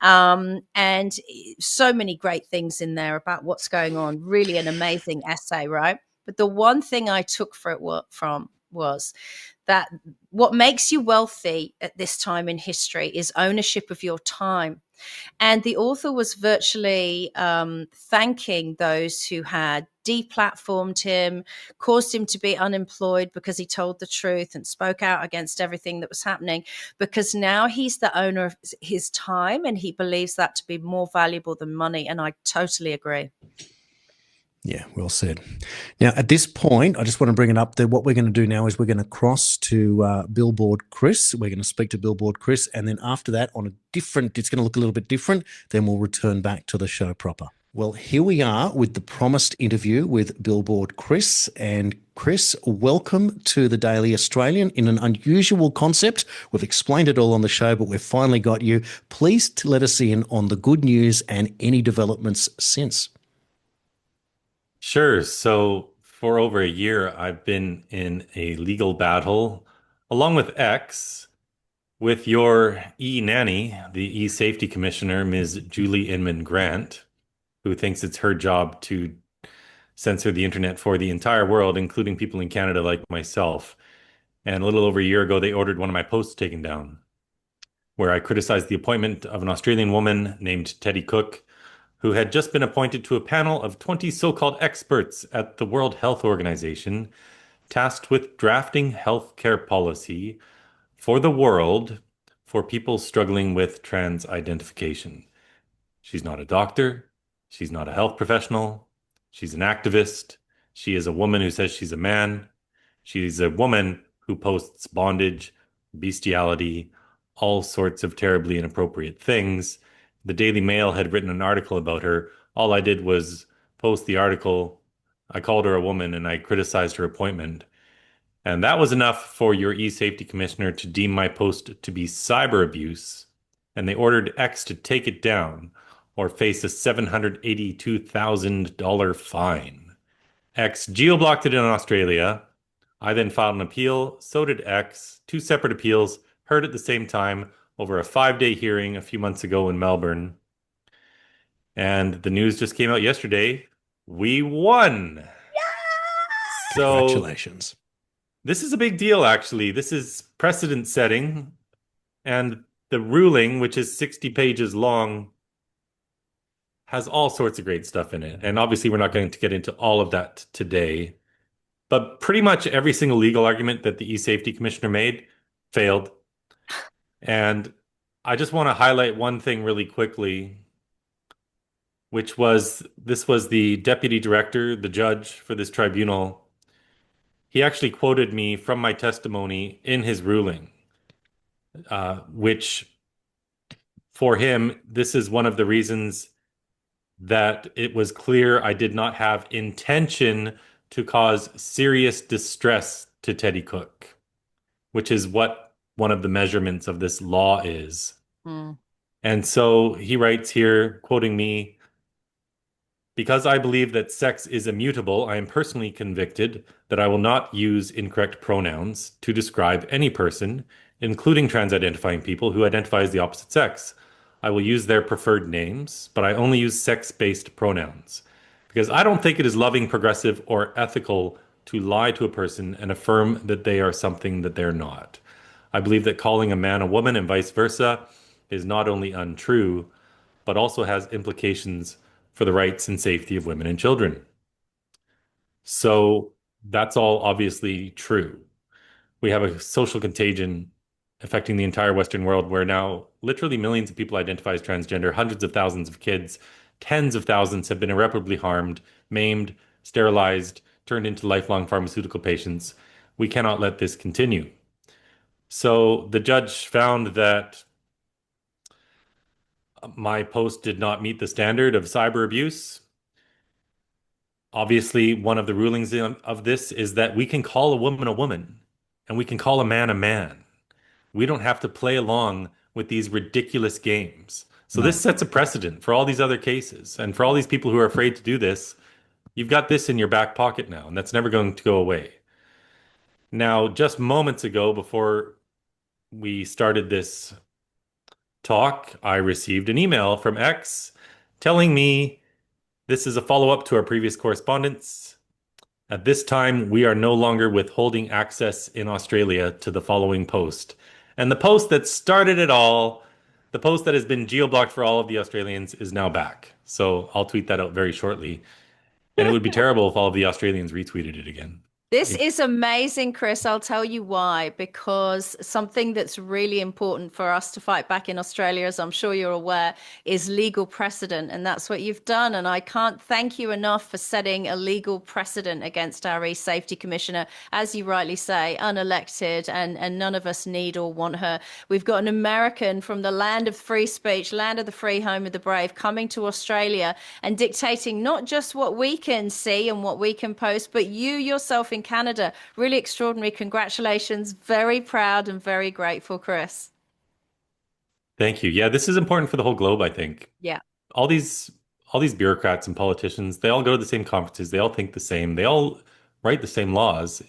And so many great things in there about what's going on. Really an amazing essay, right? But the one thing I took from was that what makes you wealthy at this time in history is ownership of your time. And the author was virtually thanking those who had deplatformed him, caused him to be unemployed because he told the truth and spoke out against everything that was happening, because now he's the owner of his time and he believes that to be more valuable than money. And I totally agree. Yeah, well said. Now, at this point, I just want to bring it up that what we're going to do now is we're going to cross to Billboard Chris. We're going to speak to Billboard Chris. And then after that, it's going to look a little bit different. Then we'll return back to the show proper. Well, here we are with the promised interview with Billboard Chris. And Chris, welcome to the Daily Australian in an unusual concept. We've explained it all on the show, but we've finally got you. Please let us in on the good news and any developments since. Sure. So for over a year, I've been in a legal battle along with X with your e-nanny, the e-safety commissioner, Ms. Julie Inman Grant, who thinks it's her job to censor the internet for the entire world, including people in Canada like myself. And a little over a year ago, they ordered one of my posts taken down, where I criticized the appointment of an Australian woman named Teddy Cook, who had just been appointed to a panel of 20 so-called experts at the World Health Organization, tasked with drafting healthcare policy for the world for people struggling with trans identification. She's not a doctor. She's not a health professional. She's an activist. She is a woman who says she's a man. She's a woman who posts bondage, bestiality, all sorts of terribly inappropriate things. The Daily Mail had written an article about her. All I did was post the article. I called her a woman and I criticized her appointment. And that was enough for your e-safety commissioner to deem my post to be cyber abuse. And they ordered X to take it down or face a $782,000 fine. X geo-blocked it in Australia. I then filed an appeal. So did X. Two separate appeals, heard at the same time, over a 5-day hearing a few months ago in Melbourne. And the news just came out yesterday. We won. Yeah! So, congratulations. This is a big deal, actually. This is precedent setting. And the ruling, which is 60 pages long, has all sorts of great stuff in it. And obviously, we're not going to get into all of that today. But pretty much every single legal argument that the e-safety commissioner made failed. And I just want to highlight one thing really quickly, which was this was the deputy director, the judge for this tribunal. He actually quoted me from my testimony in his ruling, which for him, this is one of the reasons that it was clear I did not have intention to cause serious distress to Teddy Cook, which is what one of the measurements of this law is. And so he writes here, quoting me, "Because I believe that sex is immutable, I am personally convicted that I will not use incorrect pronouns to describe any person, including trans-identifying people who identify as the opposite sex. I will use their preferred names, but I only use sex-based pronouns. Because I don't think it is loving, progressive, or ethical to lie to a person and affirm that they are something that they're not. I believe that calling a man a woman and vice versa is not only untrue, but also has implications for the rights and safety of women and children. So that's all obviously true. We have a social contagion affecting the entire Western world where now literally millions of people identify as transgender, hundreds of thousands of kids, tens of thousands have been irreparably harmed, maimed, sterilized, turned into lifelong pharmaceutical patients. We cannot let this continue. So the judge found that my post did not meet the standard of cyber abuse. Obviously, one of the rulings of this is that we can call a woman and we can call a man a man. We don't have to play along with these ridiculous games. So No. this sets a precedent for all these other cases. And for all these people who are afraid to do this, you've got this in your back pocket now, and that's never going to go away. Now, just moments ago, before we started this talk, I received an email from X telling me this is a follow-up to our previous correspondence. At this time, we are no longer withholding access in Australia to the following post. And the post that started it all, the post that has been geo-blocked for all of the Australians, is now back. So I'll tweet that out very shortly. And it would be terrible if all of the Australians retweeted it again. This is amazing, Chris. I'll tell you why. Because something that's really important for us to fight back in Australia, as I'm sure you're aware, is legal precedent. And that's what you've done. And I can't thank you enough for setting a legal precedent against our e-safety commissioner, as you rightly say, unelected, and none of us need or want her. We've got an American from the land of free speech, land of the free, home of the brave, coming to Australia and dictating not just what we can see and what we can post, but you yourself in Canada. Really extraordinary. Congratulations. Very proud and very grateful, Chris. Thank you. Yeah, this is important for the whole globe, I think. Yeah. All these bureaucrats and politicians, they all go to the same conferences, they all think the same, they all write the same laws.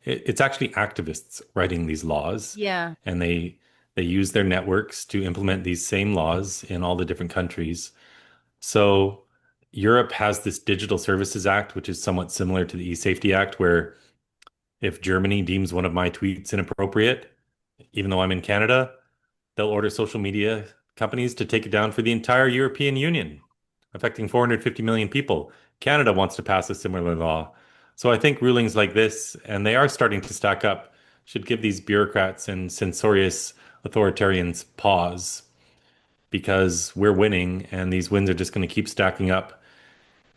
It's actually activists writing these laws. Yeah. And they use their networks to implement these same laws in all the different countries. So Europe has this Digital Services Act, which is somewhat similar to the E-Safety Act, where if Germany deems one of my tweets inappropriate, even though I'm in Canada, they'll order social media companies to take it down for the entire European Union, affecting 450 million people. Canada wants to pass a similar law. So I think rulings like this, and they are starting to stack up, should give these bureaucrats and censorious authoritarians pause, because we're winning and these wins are just going to keep stacking up.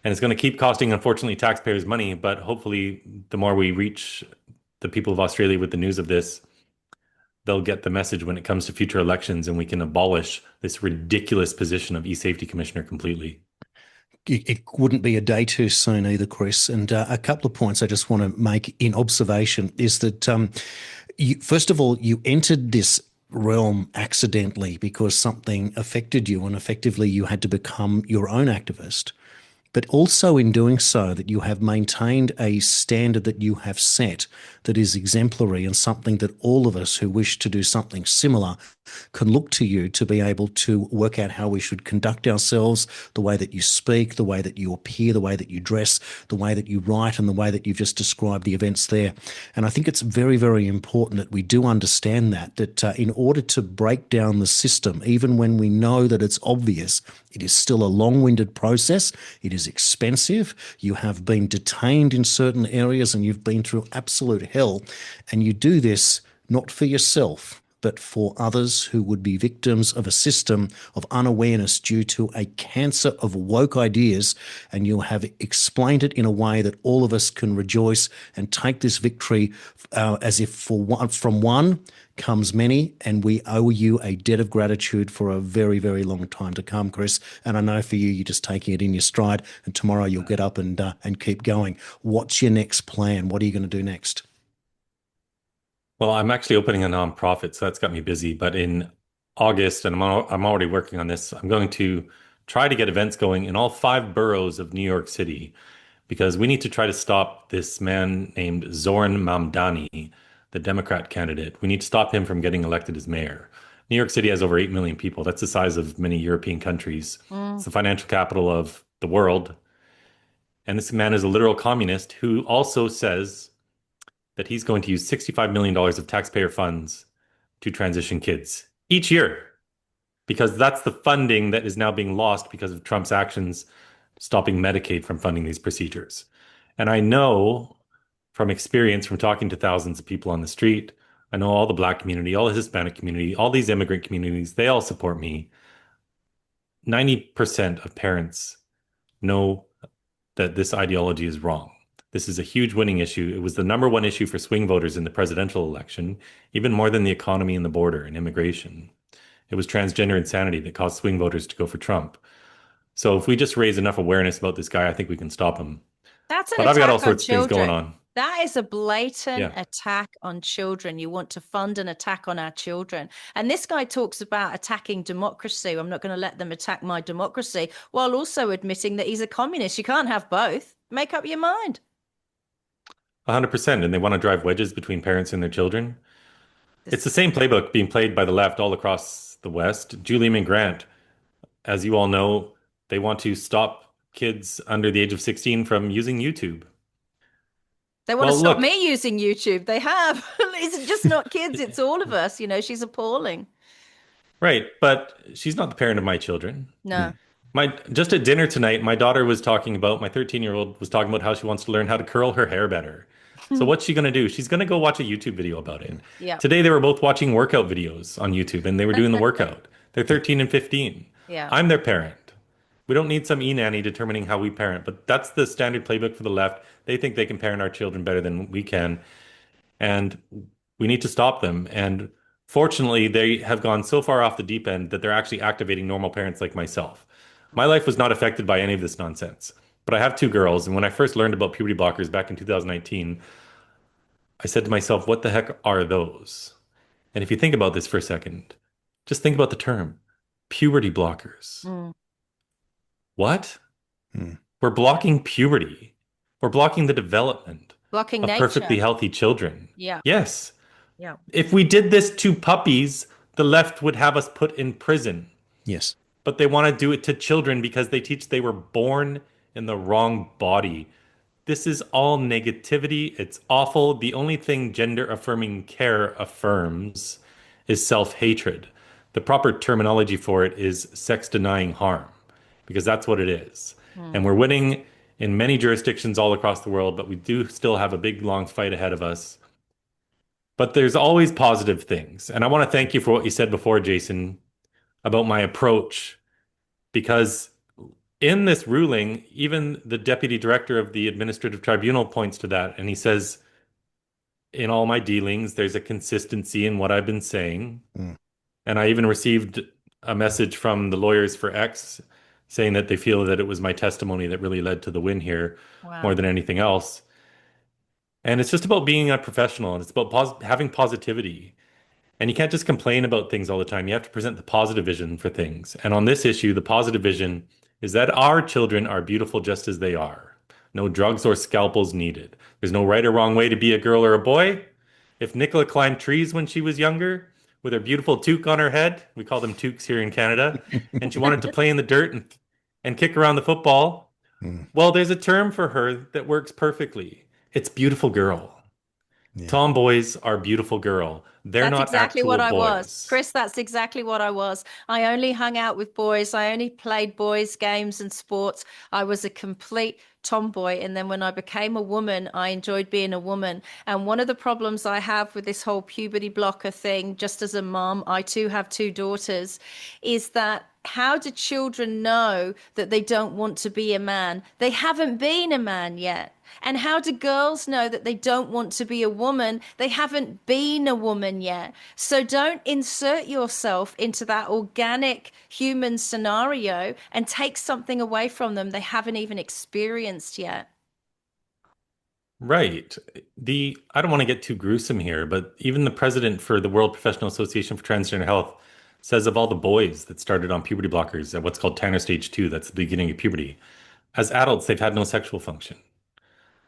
And it's going to keep costing, unfortunately, taxpayers money. But hopefully, the more we reach the people of Australia with the news of this, they'll get the message when it comes to future elections and we can abolish this ridiculous position of e-safety commissioner completely. It wouldn't be a day too soon either, Chris. And a couple of points I just want to make in observation is that, first of all, you entered this realm accidentally because something affected you and effectively you had to become your own activist. But also in doing so, that you have maintained a standard that you have set that is exemplary and something that all of us who wish to do something similar can look to you to be able to work out how we should conduct ourselves, the way that you speak, the way that you appear, the way that you dress, the way that you write, and the way that you've just described the events there. And I think it's very, very important that we do understand that in order to break down the system, even when we know that it's obvious, it is still a long-winded process. It is expensive. You have been detained in certain areas and you've been through absolute hell. And you do this not for yourself, but for others who would be victims of a system of unawareness due to a cancer of woke ideas. And you have explained it in a way that all of us can rejoice and take this victory as if from one comes many, and we owe you a debt of gratitude for a very, very long time to come, Chris. And I know for you, you're just taking it in your stride, and tomorrow you'll get up and keep going. What's your next plan? What are you going to do next? Well, I'm actually opening a nonprofit, so that's got me busy. But in August, and I'm already working on this, I'm going to try to get events going in all 5 boroughs of New York City, because we need to try to stop this man named Zoran Mamdani, the Democrat candidate. We need to stop him from getting elected as mayor. New York City has over 8 million people. That's the size of many European countries. It's the financial capital of the world. And this man is a literal communist who also says that he's going to use $65 million of taxpayer funds to transition kids each year, because that's the funding that is now being lost because of Trump's actions stopping Medicaid from funding these procedures. And I know from experience from talking to thousands of people on the street, I know all the Black community, all the Hispanic community, all these immigrant communities, they all support me. 90% of parents know that this ideology is wrong. This is a huge winning issue. It was the number one issue for swing voters in the presidential election, even more than the economy and the border and immigration. It was transgender insanity that caused swing voters to go for Trump. So if we just raise enough awareness about this guy, I think we can stop him. That's an But I've got all attack on sorts of things going children. on. That is a blatant Yeah. attack on children. You want to fund an attack on our children. And this guy talks about attacking democracy. I'm not going to let them attack my democracy, while also admitting that he's a communist. You can't have both. Make up your mind. 100%. And they want to drive wedges between parents and their children. It's the same playbook being played by the left all across the West. Julie Grant, as you all know, they want to stop kids under the age of 16 from using YouTube. They want to stop me using YouTube. They have. It's just not kids. It's all of us. You know, she's appalling. Right. But she's not the parent of my children. No. Just at dinner tonight, my 13-year-old was talking about how she wants to learn how to curl her hair better. So what's she going to do? She's going to go watch a YouTube video about it. Yeah. Today they were both watching workout videos on YouTube and they were doing the workout. They're 13 and 15. Yeah. I'm their parent. We don't need some e-nanny determining how we parent, but that's the standard playbook for the left. They think they can parent our children better than we can. And we need to stop them. And fortunately, they have gone so far off the deep end that they're actually activating normal parents like myself. My life was not affected by any of this nonsense. But I have two girls, and when I first learned about puberty blockers back in 2019, I said to myself, what the heck are those? And if you think about this for a second, just think about the term, puberty blockers. What? We're blocking puberty. We're blocking the development of perfectly healthy children. Yeah. Yes. Yeah. If we did this to puppies, the left would have us put in prison. Yes. But they want to do it to children because they teach they were born in the wrong body. This is all negativity. It's awful. The only thing gender affirming care affirms is self-hatred. The proper terminology for it is sex denying harm, because that's what it is. And we're winning in many jurisdictions all across the world, but we do still have a big, long fight ahead of us. But there's always positive things. And I want to thank you for what you said before, Jason, about my approach, because in this ruling, even the deputy director of the administrative tribunal points to that. And he says, in all my dealings, there's a consistency in what I've been saying. And I even received a message from the lawyers for X saying that they feel that it was my testimony that really led to the win here more than anything else. And it's just about being a professional, and it's about having positivity. And you can't just complain about things all the time. You have to present the positive vision for things. And on this issue, the positive vision is that our children are beautiful just as they are. No drugs or scalpels needed. There's no right or wrong way to be a girl or a boy. If Nicola climbed trees when she was younger with her beautiful toque on her head, we call them toques here in Canada, and she wanted to play in the dirt and kick around the football, well, there's a term for her that works perfectly. It's beautiful girl. Yeah. Tomboys are beautiful girl. That's not exactly what I was. Chris, that's exactly what I was. I only hung out with boys. I only played boys' games and sports. I was a complete tomboy. And then when I became a woman, I enjoyed being a woman. And one of the problems I have with this whole puberty blocker thing, just as a mom, I too have two daughters, is that how do children know that they don't want to be a man? They haven't been a man yet. And how do girls know that they don't want to be a woman? They haven't been a woman yet. So don't insert yourself into that organic human scenario and take something away from them they haven't even experienced yet. Right. I don't want to get too gruesome here, but even the president for the World Professional Association for Transgender Health says of all the boys that started on puberty blockers at what's called Tanner stage 2, that's the beginning of puberty, as adults, they've had no sexual function.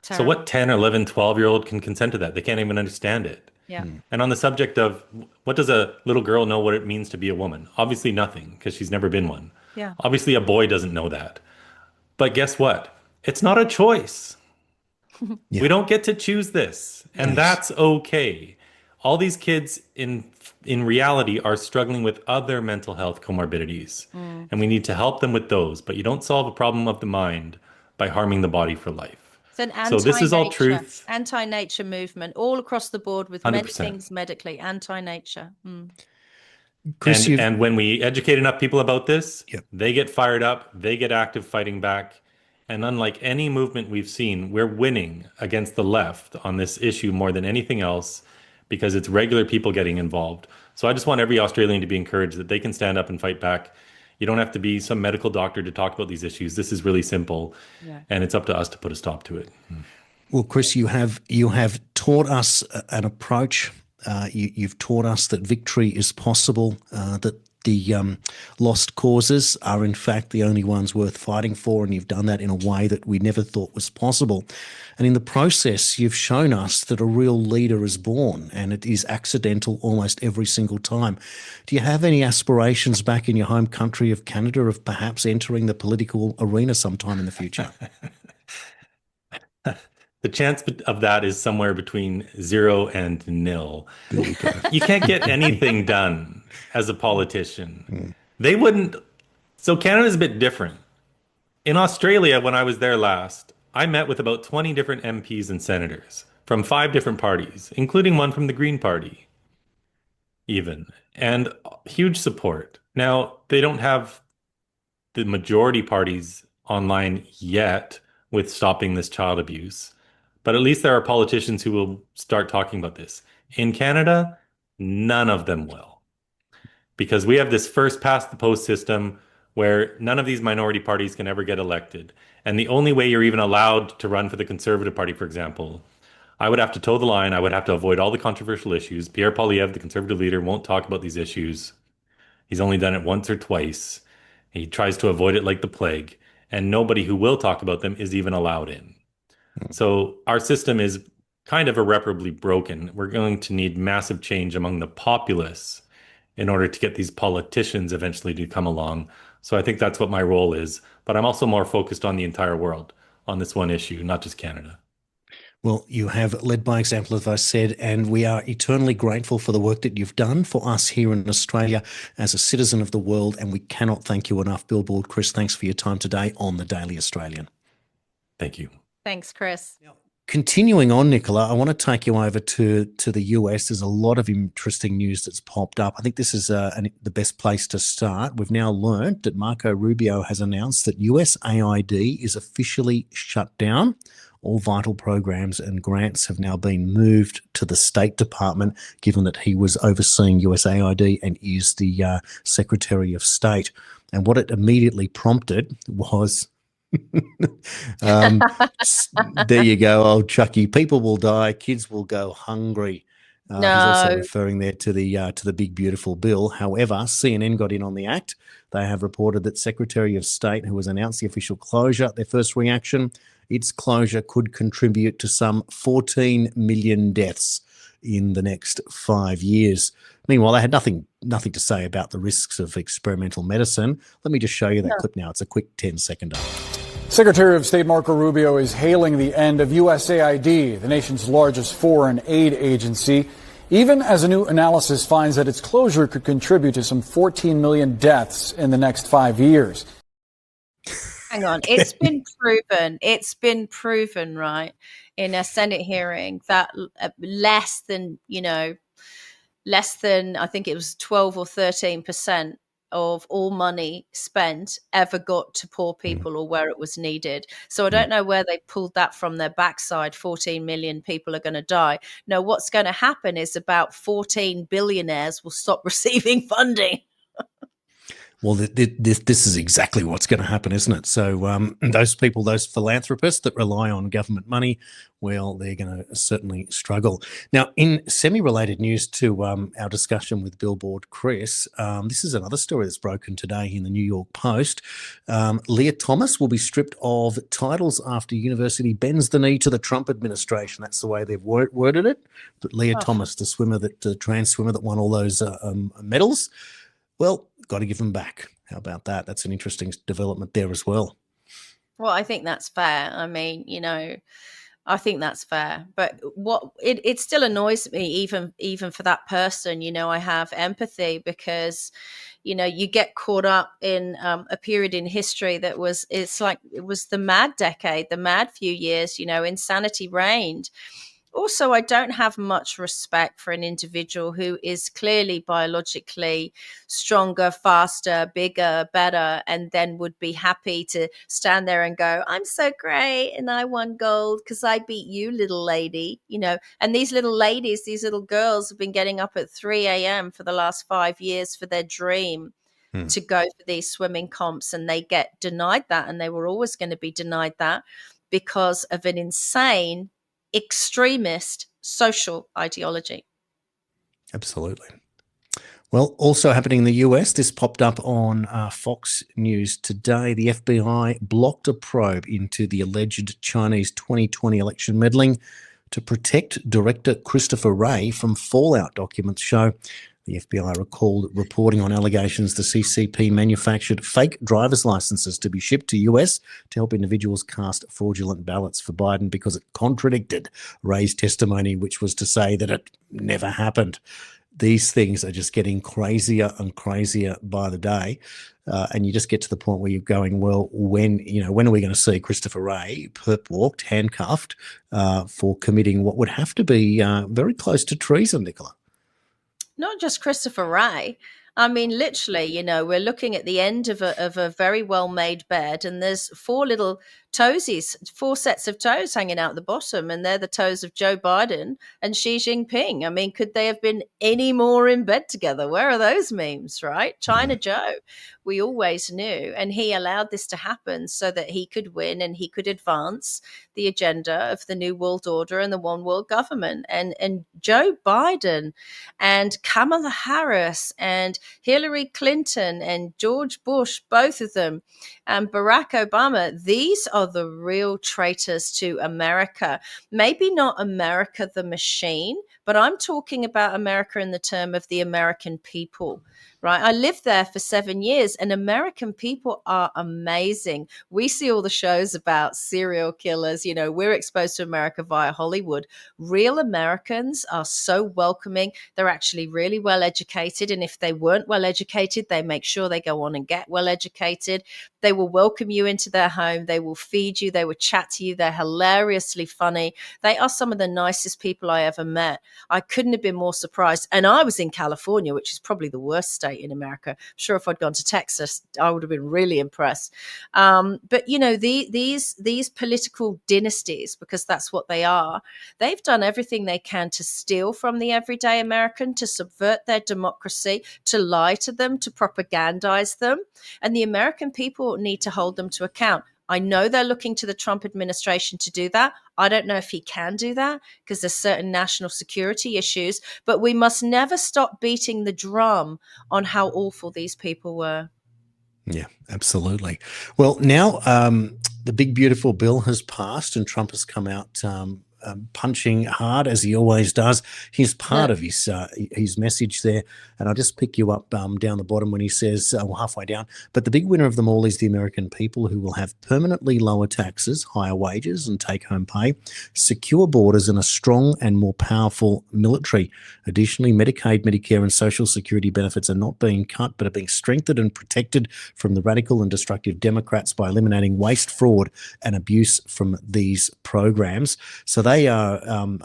Terrible. So what 10 or 11, 12-year-old can consent to that? They can't even understand it. Yeah. And on the subject of what does a little girl know what it means to be a woman? Obviously nothing, because she's never been one. Yeah. Obviously a boy doesn't know that. But guess what? It's not a choice. Yeah. We don't get to choose this, and Yes. that's okay. All these kids in reality are struggling with other mental health comorbidities, and we need to help them with those. But you don't solve a problem of the mind by harming the body for life. It's an So this is all truth. anti-nature movement all across the board with many 100%. things medically, anti-nature. Chris, And when we educate enough people about this, Yep. they get fired up, they get active fighting back. And unlike any movement we've seen, we're winning against the left on this issue more than anything else because it's regular people getting involved. So I just want every Australian to be encouraged that they can stand up and fight back. You don't have to be some medical doctor to talk about these issues. This is really simple, and it's up to us to put a stop to it. well, Chris, you have taught us an approach. You've taught us that victory is possible, that the lost causes are in fact the only ones worth fighting for, and you've done that in a way that we never thought was possible. And in the process, you've shown us that a real leader is born, and it is accidental almost every single time. Do you have any aspirations back in your home country of Canada of perhaps entering the political arena sometime in the future? The chance of that is somewhere between 0 and nil. You can't get anything done as a politician. They wouldn't. So Canada's a bit different. In Australia, when I was there last, I met with about 20 different MPs and senators from 5 different parties, including one from the Green Party, even, and huge support. Now, they don't have the majority parties online yet with stopping this child abuse. But at least there are politicians who will start talking about this. In Canada, none of them will. Because we have this first past the post system where none of these minority parties can ever get elected. And the only way you're even allowed to run for the Conservative Party, for example, I would have to toe the line. I would have to avoid all the controversial issues. Pierre Poilievre, the Conservative leader, won't talk about these issues. He's only done it once or twice. He tries to avoid it like the plague. And nobody who will talk about them is even allowed in. So our system is kind of irreparably broken. We're going to need massive change among the populace in order to get these politicians eventually to come along. So I think that's what my role is. But I'm also more focused on the entire world on this one issue, not just Canada. Well, you have led by example, as I said, and we are eternally grateful for the work that you've done for us here in Australia as a citizen of the world, and we cannot thank you enough. Billboard, Chris, thanks for your time today on The Daily Australian. Thank you. Thanks, Chris. Continuing on, Nicola, I want to take you over to the US. There's a lot of interesting news that's popped up. I think this is the best place to start. We've now learned that Marco Rubio has announced that USAID is officially shut down. All vital programs and grants have now been moved to the State Department, given that he was overseeing USAID and is the Secretary of State. And what it immediately prompted was... there you go, old Chucky. People will die, kids will go hungry. He's also referring there to the big beautiful bill. However, CNN got in on the act. They have reported that Secretary of State, who has announced the official closure, their first reaction, its closure could contribute to some 14 million deaths in the next 5 years. Meanwhile, they had nothing to say about the risks of experimental medicine. Let me just show you that clip now. It's a quick 10-seconder. Secretary of State Marco Rubio is hailing the end of USAID, the nation's largest foreign aid agency, even as a new analysis finds that its closure could contribute to some 14 million deaths in the next 5 years. Hang on. It's been proven. It's been proven, right, in a Senate hearing that less than, I think it was 12 or 13% of all money spent ever got to poor people or where it was needed. So I don't know where they pulled that from their backside. 14 million people are going to die. No, what's going to happen is about 14 billionaires will stop receiving funding. Well, this is exactly what's going to happen, isn't it? So those people, those philanthropists that rely on government money, well, they're going to certainly struggle. Now, in semi-related news to our discussion with Billboard, Chris, this is another story that's broken today in the New York Post. Leah Thomas will be stripped of titles after university bends the knee to the Trump administration. That's the way they've worded it. But Leah Thomas, the trans swimmer that won all those medals, well, got to give them back. How about that? That's an interesting development there as well. Well, I think that's fair. I mean, I think that's fair. But it still annoys me, even for that person. I have empathy because, you get caught up in a period in history it's like it was the mad decade, the mad few years. Insanity reigned. Also, I don't have much respect for an individual who is clearly biologically stronger, faster, bigger, better, and then would be happy to stand there and go, I'm so great and I won gold because I beat you, little lady. And these little ladies, these little girls have been getting up at 3 a.m. for the last 5 years for their dream to go for these swimming comps, and they get denied that, and they were always going to be denied that because of an insane extremist social ideology. Absolutely. Well, also happening in the US, this popped up on Fox News today. The FBI blocked a probe into the alleged Chinese 2020 election meddling to protect director Christopher Wray from fallout. Documents show the FBI recalled reporting on allegations the CCP manufactured fake driver's licenses to be shipped to US to help individuals cast fraudulent ballots for Biden because it contradicted Wray's testimony, which was to say that it never happened. These things are just getting crazier and crazier by the day. And you just get to the point where you're going, well, when are we going to see Christopher Wray perp-walked, handcuffed for committing what would have to be very close to treason, Nicola? Not just Christopher Wray. I mean, literally, we're looking at the end of a very well-made bed, and there's 4 little toesies, 4 sets of toes hanging out the bottom, and they're the toes of Joe Biden and Xi Jinping. I mean, could they have been any more in bed together? Where are those memes, right? China Joe, we always knew, and he allowed this to happen so that he could win and he could advance the agenda of the New World Order and the One World Government. And Joe Biden and Kamala Harris and Hillary Clinton and George Bush, both of them, and Barack Obama, these are the real traitors to America. Maybe not America the machine, but I'm talking about America in the term of the American people, right? I lived there for 7 years, and American people are amazing. We see all the shows about serial killers. We're exposed to America via Hollywood. Real Americans are so welcoming. They're actually really well educated. And if they weren't well educated, they make sure they go on and get well educated. They will welcome you into their home. They will feed you. They will chat to you. They're hilariously funny. They are some of the nicest people I ever met. I couldn't have been more surprised. And I was in California, which is probably the worst state in America. I'm sure if I'd gone to Texas, I would have been really impressed. But these political dynasties, because that's what they are, they've done everything they can to steal from the everyday American, to subvert their democracy, to lie to them, to propagandize them. And the American people need to hold them to account. I know they're looking to the Trump administration to do that. I don't know if he can do that because there's certain national security issues, but we must never stop beating the drum on how awful these people were. Yeah, absolutely. Well, now the big, beautiful bill has passed and Trump has come out punching hard, as he always does. Here's part of his message there, and I'll just pick you up down the bottom when he says, halfway down, but the big winner of them all is the American people, who will have permanently lower taxes, higher wages and take-home pay, secure borders, and a strong and more powerful military. Additionally, Medicaid, Medicare and Social Security benefits are not being cut, but are being strengthened and protected from the radical and destructive Democrats by eliminating waste, fraud and abuse from these programs. So they are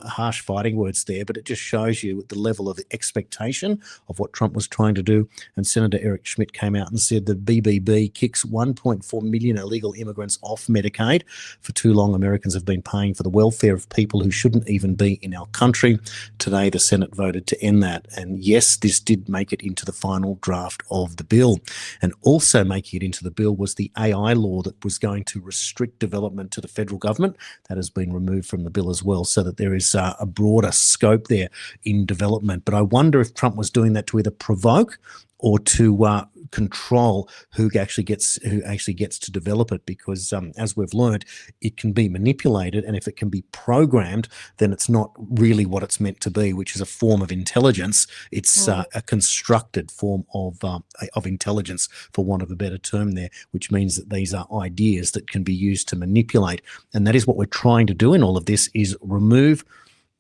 harsh fighting words there, but it just shows you the level of expectation of what Trump was trying to do. And Senator Eric Schmidt came out and said the BBB kicks 1.4 million illegal immigrants off Medicaid. For too long, Americans have been paying for the welfare of people who shouldn't even be in our country. Today, the Senate voted to end that. And yes, this did make it into the final draft of the bill. And also making it into the bill was the AI law that was going to restrict development to the federal government. That has been removed from the bill as well, so that there is a broader scope there in development. But I wonder if Trump was doing that to either provoke or to control who actually gets to develop it, because as we've learned, it can be manipulated, and if it can be programmed, then it's not really what it's meant to be, which is a form of intelligence. It's a constructed form of intelligence, for want of a better term there, which means that these are ideas that can be used to manipulate. And that is what we're trying to do in all of this, is remove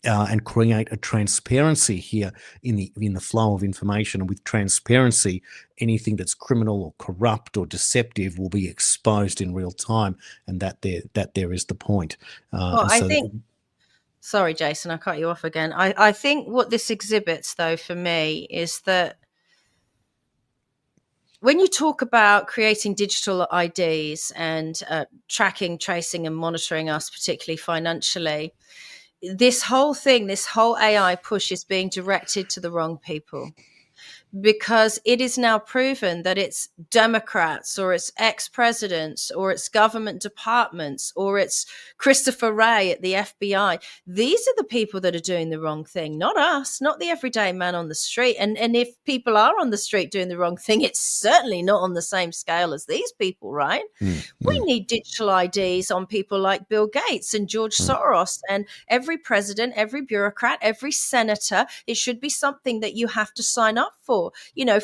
and create a transparency here in the flow of information. And with transparency, anything that's criminal or corrupt or deceptive will be exposed in real time, and that there is the point. Well, I think. Sorry, Jason, I cut you off again. I think what this exhibits, though, for me, is that when you talk about creating digital IDs and tracking, tracing, and monitoring us, particularly financially, this whole AI push is being directed to the wrong people, because it is now proven that it's Democrats or it's ex-presidents or it's government departments or it's Christopher Wray at the FBI. These are the people that are doing the wrong thing, not us, not the everyday man on the street. And if people are on the street doing the wrong thing, it's certainly not on the same scale as these people, right? We need digital IDs on people like Bill Gates and George Soros and every president, every bureaucrat, every senator. It should be something that you have to sign up for.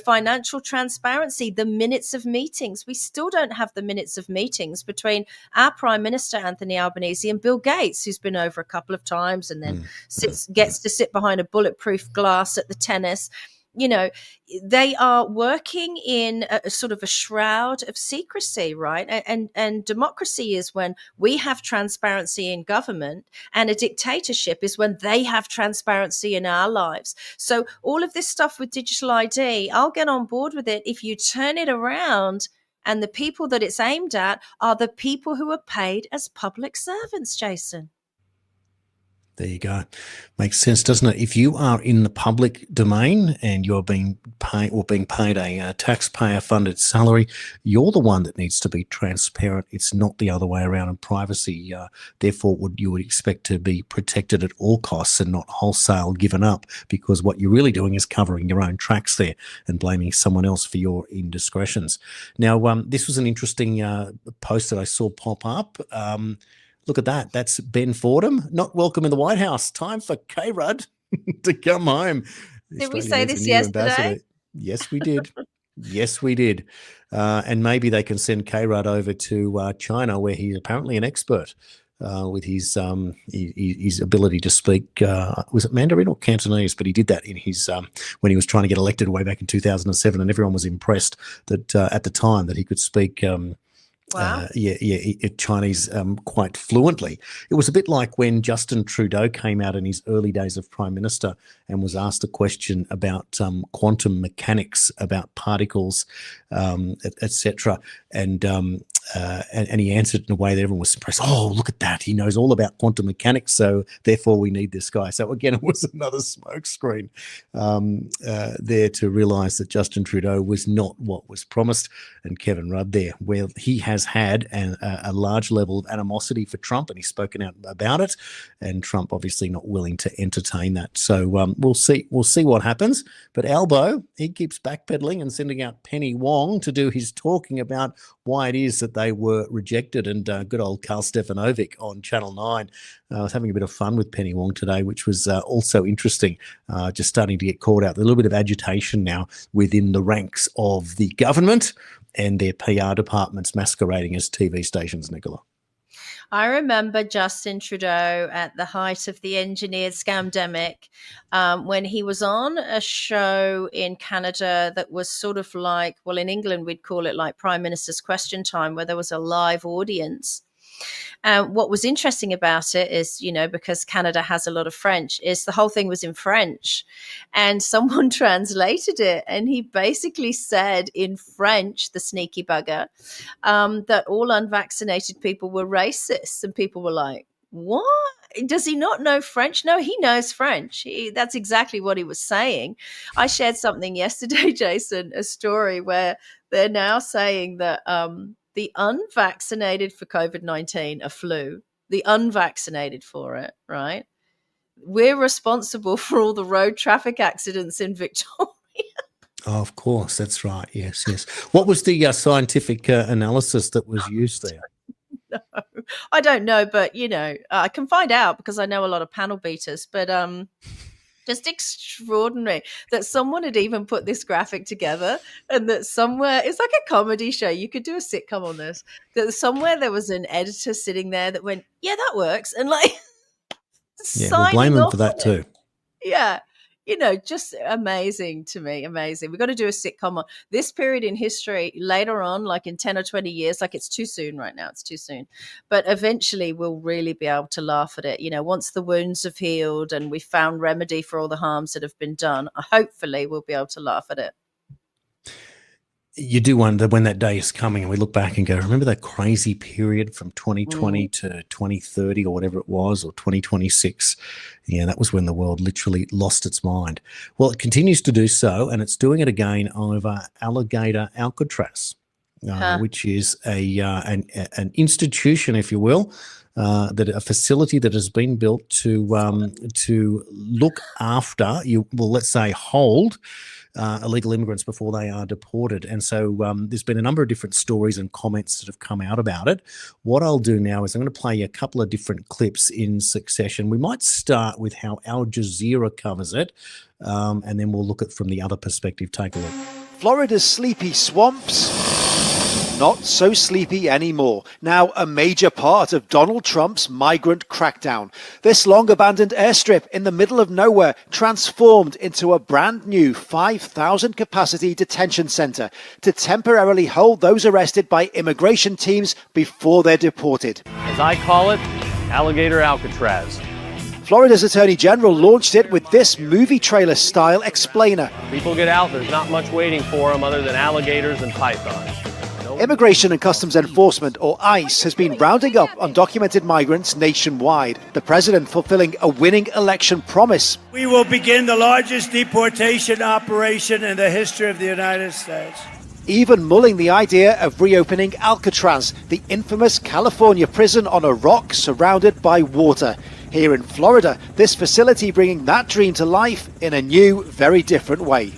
Financial transparency, the minutes of meetings. We still don't have the minutes of meetings between our Prime Minister, Anthony Albanese, and Bill Gates, who's been over a couple of times and then gets to sit behind a bulletproof glass at the tennis. They are working in a sort of a shroud of secrecy, right? And democracy is when we have transparency in government, and a dictatorship is when they have transparency in our lives. So all of this stuff with digital ID, I'll get on board with it if you turn it around, and the people that it's aimed at are the people who are paid as public servants, Jason. There you go. Makes sense, doesn't it? If you are in the public domain and you're being paid a taxpayer-funded salary, you're the one that needs to be transparent. It's not the other way around in privacy. Therefore, you would expect to be protected at all costs and not wholesale given up, because what you're really doing is covering your own tracks there and blaming someone else for your indiscretions. Now, this was an interesting post that I saw pop up. Look at that. That's Ben Fordham. Not welcome in the White House. Time for K-Rudd to come home. Did we say this yesterday? Yes, we did. Yes, we did. And maybe they can send K-Rudd over to China, where he's apparently an expert with his ability to speak. Was it Mandarin or Cantonese? But he did that in his when he was trying to get elected way back in 2007, and everyone was impressed that at the time that he could speak Wow. Chinese quite fluently. It was a bit like when Justin Trudeau came out in his early days of Prime Minister and was asked a question about quantum mechanics, about particles, etc. And he answered in a way that everyone was impressed. Oh, look at that. He knows all about quantum mechanics, so therefore we need this guy. So again, it was another smokescreen there to realise that Justin Trudeau was not what was promised. And Kevin Rudd there, where he has had a large level of animosity for Trump, and he's spoken out about it, and Trump obviously not willing to entertain that. So we'll see what happens. But Albo, he keeps backpedaling and sending out Penny Wong to do his talking about why it is that they were rejected. And good old Karl Stefanovic on Channel 9 was having a bit of fun with Penny Wong today, which was also interesting, just starting to get called out. There's a little bit of agitation now within the ranks of the government and their PR departments masquerading as TV stations, Nicola. I remember Justin Trudeau at the height of the engineered scamdemic when he was on a show in Canada that was sort of like, well, in England, we'd call it like Prime Minister's Question Time, where there was a live audience. What was interesting about it is, because Canada has a lot of French, is the whole thing was in French, and someone translated it, and he basically said in French, the sneaky bugger, that all unvaccinated people were racist, and people were like, what? Does he not know French? No, he knows French. That's exactly what he was saying. I shared something yesterday, Jason, a story where they're now saying that the unvaccinated for COVID-19 are flu, the unvaccinated for it, right? We're responsible for all the road traffic accidents in Victoria. Oh, of course, that's right. Yes, yes. What was the scientific analysis that was used there? No, I don't know, but I can find out because I know a lot of panel beaters. But just extraordinary that someone had even put this graphic together, and that somewhere it's like a comedy show. You could do a sitcom on this. That somewhere there was an editor sitting there that went, "Yeah, that works," and like Yeah, we'll blame signing them off for that on it. too. Yeah. Just amazing to me. Amazing. We've got to do a sitcom on this period in history later on, like in 10 or 20 years. Like it's too soon right now. It's too soon. But eventually we'll really be able to laugh at it. Once the wounds have healed and we've found remedy for all the harms that have been done, hopefully we'll be able to laugh at it. You do wonder when that day is coming and we look back and go, remember that crazy period from 2020 to 2030 or whatever it was, or 2026? Yeah, that was when the world literally lost its mind. Well, it continues to do so, and it's doing it again over alligator Alcatraz, which is an institution, if you will, a facility that has been built to look after, let's say hold illegal immigrants before they are deported. And so there's been a number of different stories and comments that have come out about it. What I'll do now is I'm going to play a couple of different clips in succession. We might start with how Al Jazeera covers it, and then we'll look at it from the other perspective. Take a look. Florida's sleepy swamps, not so sleepy anymore. Now a major part of Donald Trump's migrant crackdown. This long-abandoned airstrip in the middle of nowhere transformed into a brand new 5,000 capacity detention center to temporarily hold those arrested by immigration teams before they're deported. As I call it, Alligator Alcatraz. Florida's Attorney General launched it with this movie trailer style explainer. People get out, there's not much waiting for them other than alligators and pythons. Immigration and Customs Enforcement, or ICE, has been rounding up undocumented migrants nationwide. The president fulfilling a winning election promise. We will begin the largest deportation operation in the history of the United States. Even mulling the idea of reopening Alcatraz, the infamous California prison on a rock surrounded by water. Here in Florida, this facility bringing that dream to life in a new, very different way.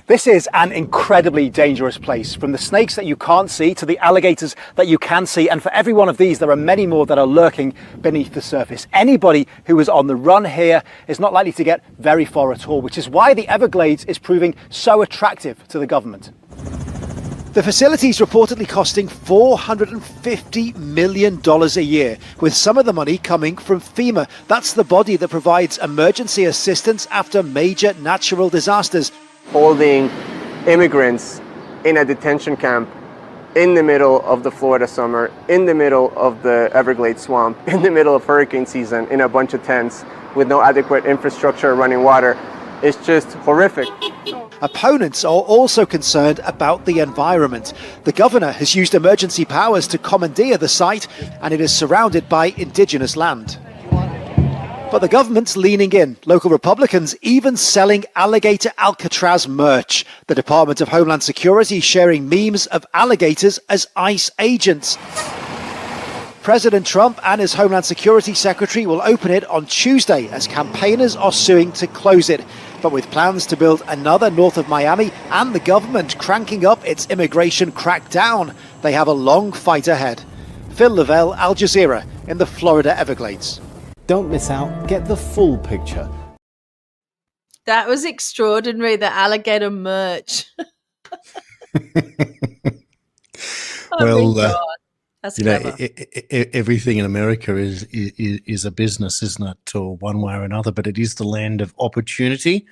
This is an incredibly dangerous place, from the snakes that you can't see to the alligators that you can see, and for every one of these there are many more that are lurking beneath the surface. Anybody who is on the run here is not likely to get very far at all, which is why the Everglades is proving so attractive to the government. The facility is reportedly costing $450 million a year, with some of the money coming from FEMA. That's the body that provides emergency assistance after major natural disasters. Holding immigrants in a detention camp in the middle of the Florida summer, in the middle of the Everglades swamp, in the middle of hurricane season, in a bunch of tents with no adequate infrastructure or running water, is just horrific. Opponents are also concerned about the environment. The governor has used emergency powers to commandeer the site, and it is surrounded by indigenous land. But the government's leaning in. Local Republicans even selling alligator Alcatraz merch. The Department of Homeland Security sharing memes of alligators as ICE agents. President Trump and his Homeland Security Secretary will open it on Tuesday as campaigners are suing to close it. But with plans to build another north of Miami and the government cranking up its immigration crackdown, they have a long fight ahead. Phil Lavelle, Al Jazeera, in the Florida Everglades. Don't miss out. Get the full picture. That was extraordinary, the alligator merch. Well, that's clever. Everything in America is a business, isn't it, or one way or another? But it is the land of opportunity.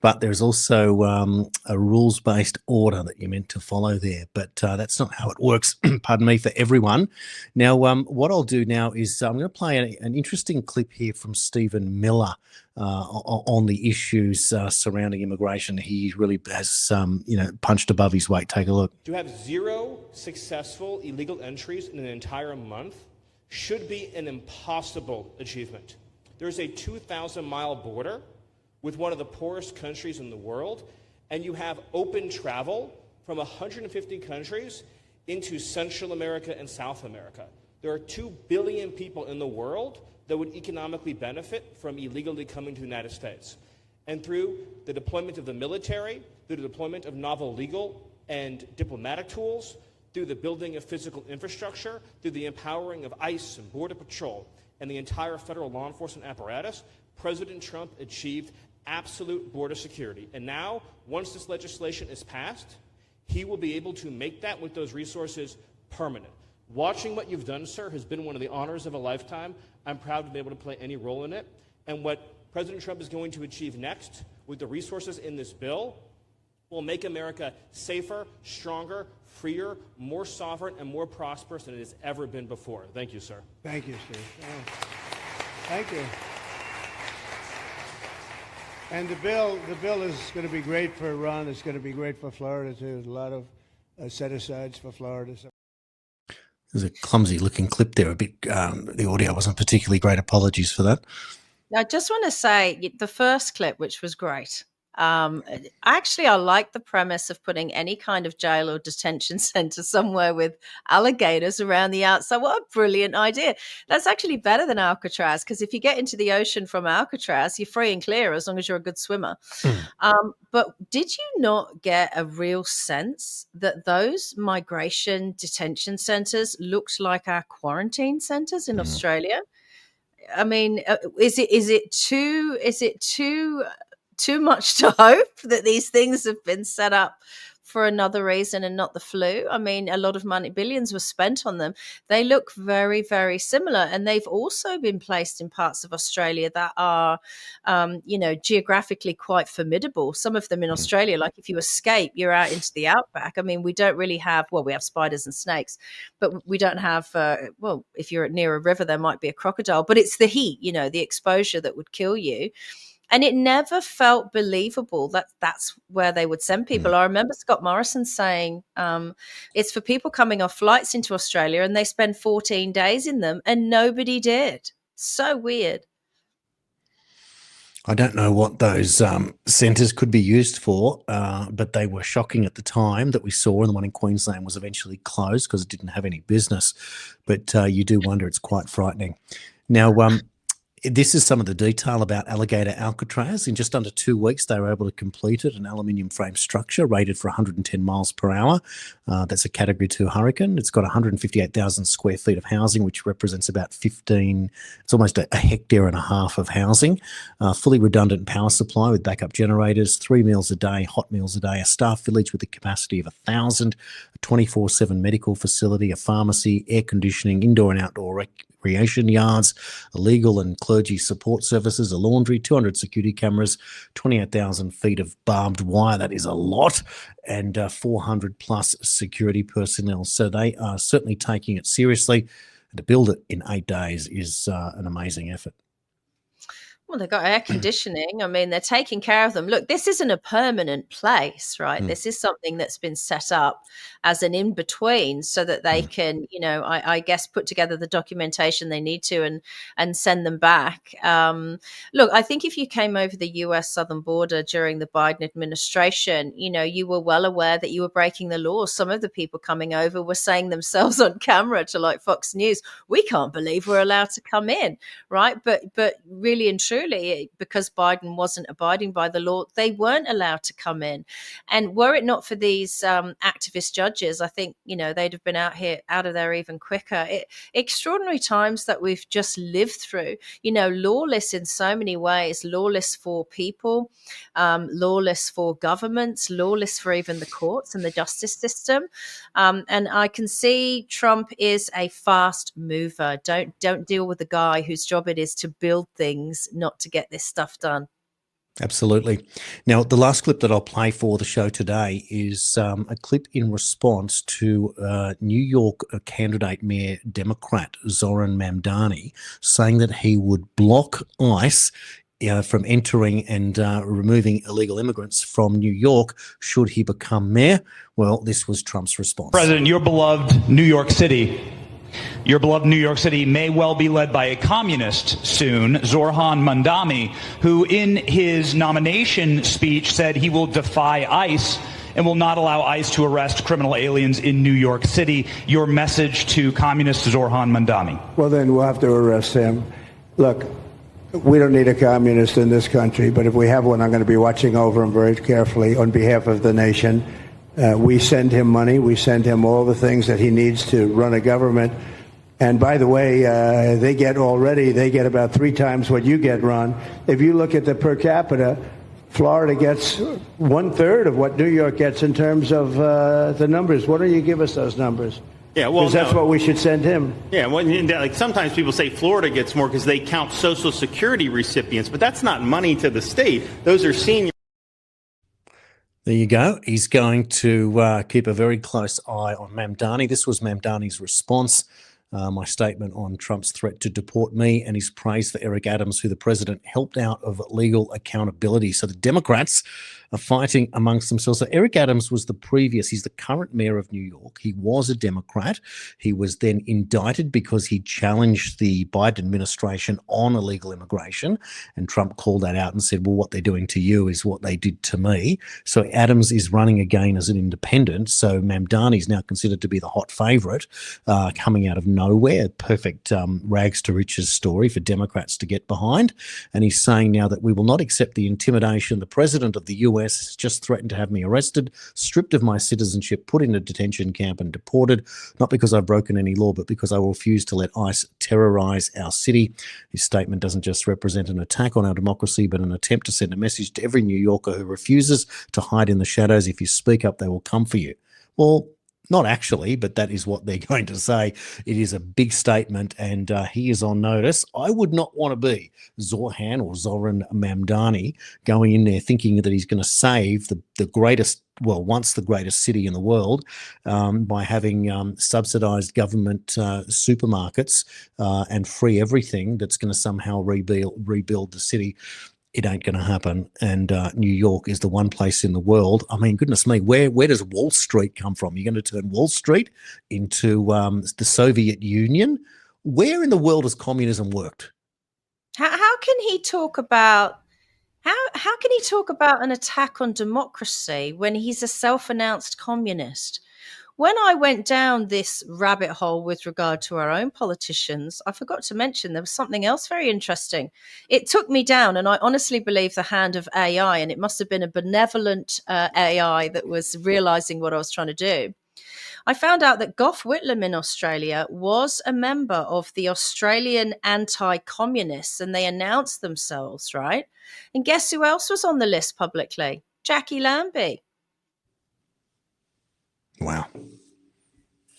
But there's also a rules-based order that you're meant to follow there. But that's not how it works, pardon me, for everyone. Now, what I'll do now is I'm going to play an interesting clip here from Stephen Miller on the issues surrounding immigration. He really has, punched above his weight. Take a look. To have 0 successful illegal entries in an entire month should be an impossible achievement. There's a 2,000-mile border with one of the poorest countries in the world, and you have open travel from 150 countries into Central America and South America. There are 2 billion people in the world that would economically benefit from illegally coming to the United States. And through the deployment of the military, through the deployment of novel legal and diplomatic tools, through the building of physical infrastructure, through the empowering of ICE and Border Patrol and the entire federal law enforcement apparatus, President Trump achieved absolute border security. And now, once this legislation is passed, he will be able to make that with those resources permanent. Watching what you've done, sir, has been one of the honors of a lifetime. I'm proud to be able to play any role in it. And what President Trump is going to achieve next with the resources in this bill will make America safer, stronger, freer, more sovereign, and more prosperous than it has ever been before. Thank you, sir. Thank you, Steve. Oh. Thank you. And the bill is going to be great for Iran. It's going to be great for Florida, too. There's a lot of set-asides for Florida. There's a clumsy-looking clip there. A bit. The audio wasn't particularly great. Apologies for that. I just want to say the first clip, which was great. Actually, I like the premise of putting any kind of jail or detention center somewhere with alligators around the outside. What a brilliant idea. That's actually better than Alcatraz, because if you get into the ocean from Alcatraz, you're free and clear as long as you're a good swimmer. But did you not get a real sense that those migration detention centers looked like our quarantine centers in Australia? I mean, is it too much to hope that these things have been set up for another reason and not the flu? I mean, a lot of money, billions were spent on them. They look very, very similar. And they've also been placed in parts of Australia that are, geographically quite formidable. Some of them in Australia, like if you escape, you're out into the outback. I mean, we don't really have, we have spiders and snakes, but we don't have, if you're near a river, there might be a crocodile, but it's the heat, the exposure that would kill you. And it never felt believable that that's where they would send people. I remember Scott Morrison saying it's for people coming off flights into Australia and they spend 14 days in them, and nobody did. So weird. I don't know what those centres could be used for, but they were shocking at the time that we saw, and the one in Queensland was eventually closed because it didn't have any business. But you do wonder, it's quite frightening. Now, this is some of the detail about Alligator Alcatraz. In just under 2 weeks, they were able to complete it, an aluminium frame structure rated for 110 miles per hour. That's a Category 2 hurricane. It's got 158,000 square feet of housing, which represents about it's almost a hectare and a half of housing. Fully redundant power supply with backup generators, 3 meals a day, hot meals a day, a staff village with a capacity of 1,000, a 24/7 medical facility, a pharmacy, air conditioning, indoor and outdoor recreation yards, legal and clergy support services, a laundry, 200 security cameras, 28,000 feet of barbed wire. That is a lot. And 400 plus security personnel. So they are certainly taking it seriously. And to build it in 8 days is an amazing effort. Well, they've got air conditioning. I mean, they're taking care of them. Look, this isn't a permanent place, right? This is something that's been set up as an in-between so that they can, I guess, put together the documentation they need to and send them back. Look, I think if you came over the US southern border during the Biden administration, you were well aware that you were breaking the law. Some of the people coming over were saying themselves on camera to like Fox News, we can't believe we're allowed to come in, right? But really and truly, because Biden wasn't abiding by the law, they weren't allowed to come in. And were it not for these activist judges, I think, they'd have been out of there even quicker. Extraordinary times that we've just lived through, lawless in so many ways, lawless for people, lawless for governments, lawless for even the courts and the justice system. And I can see Trump is a fast mover. Don't deal with the guy whose job it is to build things, not to get this stuff done. Absolutely. Now, the last clip that I'll play for the show today is a clip in response to New York candidate mayor Democrat Zoran Mamdani saying that he would block ICE from entering and removing illegal immigrants from New York should he become mayor. Well, this was Trump's response. President, your beloved New York City may well be led by a communist soon, Zoran Mamdani, who in his nomination speech said he will defy ICE and will not allow ICE to arrest criminal aliens in New York City. Your message to communist Zoran Mamdani? Well, then we'll have to arrest him. Look, We don't need a communist in this country, but if we have one, I'm going to be watching over him very carefully on behalf of the nation. We send him money. We send him all the things that he needs to run a government. And by the way, they get about 3 times what you get, Ron. If you look at the per capita, Florida gets 1/3 of what New York gets in terms of the numbers. Why don't you give us those numbers? Yeah, well, because that's what we should send him. Yeah, well, like sometimes people say Florida gets more because they count Social Security recipients, but that's not money to the state. Those are senior. There you go. He's going to keep a very close eye on Mamdani. This was Mamdani's response. My statement on Trump's threat to deport me, and his praise for Eric Adams, who the president helped out of legal accountability. So the Democrats are fighting amongst themselves. So Eric Adams was he's the current mayor of New York. He was a Democrat. He was then indicted because he challenged the Biden administration on illegal immigration, and Trump called that out and said, well, what they're doing to you is what they did to me. So Adams is running again as an independent. So Mamdani is now considered to be the hot favorite coming out of nowhere. Perfect rags to riches story for Democrats to get behind. And he's saying now that we will not accept the intimidation. The president of the US has just threatened to have me arrested, stripped of my citizenship, put in a detention camp and deported, not because I've broken any law, but because I will refuse to let ICE terrorize our city. His statement doesn't just represent an attack on our democracy, but an attempt to send a message to every New Yorker who refuses to hide in the shadows. If you speak up, they will come for you. Well, not actually, but that is what they're going to say. It is a big statement, and he is on notice. I would not want to be Zoran Mamdani going in there thinking that he's going to save the greatest, well, once the greatest city in the world by having subsidized government supermarkets and free everything that's going to somehow rebuild the city. It ain't going to happen. And New York is the one place in the world. I mean, goodness me, where does Wall Street come from? You're going to turn Wall Street into the Soviet Union? Where in the world has communism worked? How can he talk about how can he talk about an attack on democracy when he's a self-announced communist? When I went down this rabbit hole with regard to our own politicians, I forgot to mention there was something else very interesting. It took me down, and I honestly believe the hand of AI, and it must have been a benevolent AI that was realizing what I was trying to do. I found out that Gough Whitlam in Australia was a member of the Australian anti-communists, and they announced themselves, right? And guess who else was on the list publicly? Jackie Lambie. Wow.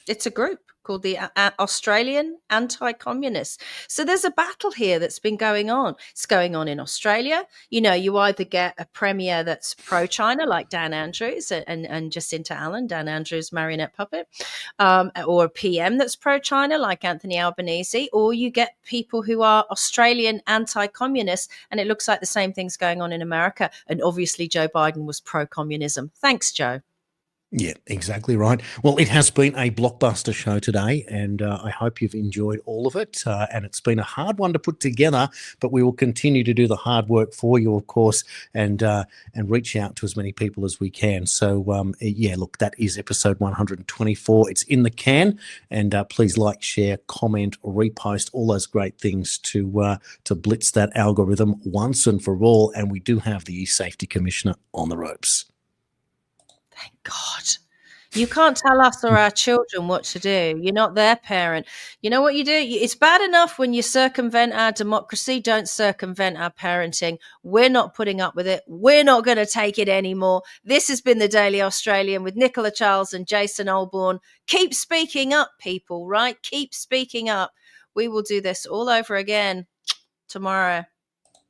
It's a group called the Australian Anti-Communists. So there's a battle here that's been going on. It's going on in Australia. You know, you either get a premier that's pro-China like Dan Andrews and Jacinta Allen, Dan Andrews' marionette puppet, or a PM that's pro-China like Anthony Albanese, or you get people who are Australian anti-communists, and it looks like the same thing's going on in America. And obviously Joe Biden was pro-communism. Thanks, Joe. Yeah, exactly right. Well, it has been a blockbuster show today, and I hope you've enjoyed all of it. And it's been a hard one to put together, but we will continue to do the hard work for you, of course, and reach out to as many people as we can. So, yeah, look, that is episode 124. It's in the can, and please like, share, comment, repost, all those great things to blitz that algorithm once and for all. And we do have the E-Safety Commissioner on the ropes. Thank God. You can't tell us or our children what to do. You're not their parent. You know what you do? It's bad enough when you circumvent our democracy. Don't circumvent our parenting. We're not putting up with it. We're not going to take it anymore. This has been the Daily Australian with Nicola Charles and Jason Olbourne. Keep speaking up, people, right? Keep speaking up. We will do this all over again tomorrow.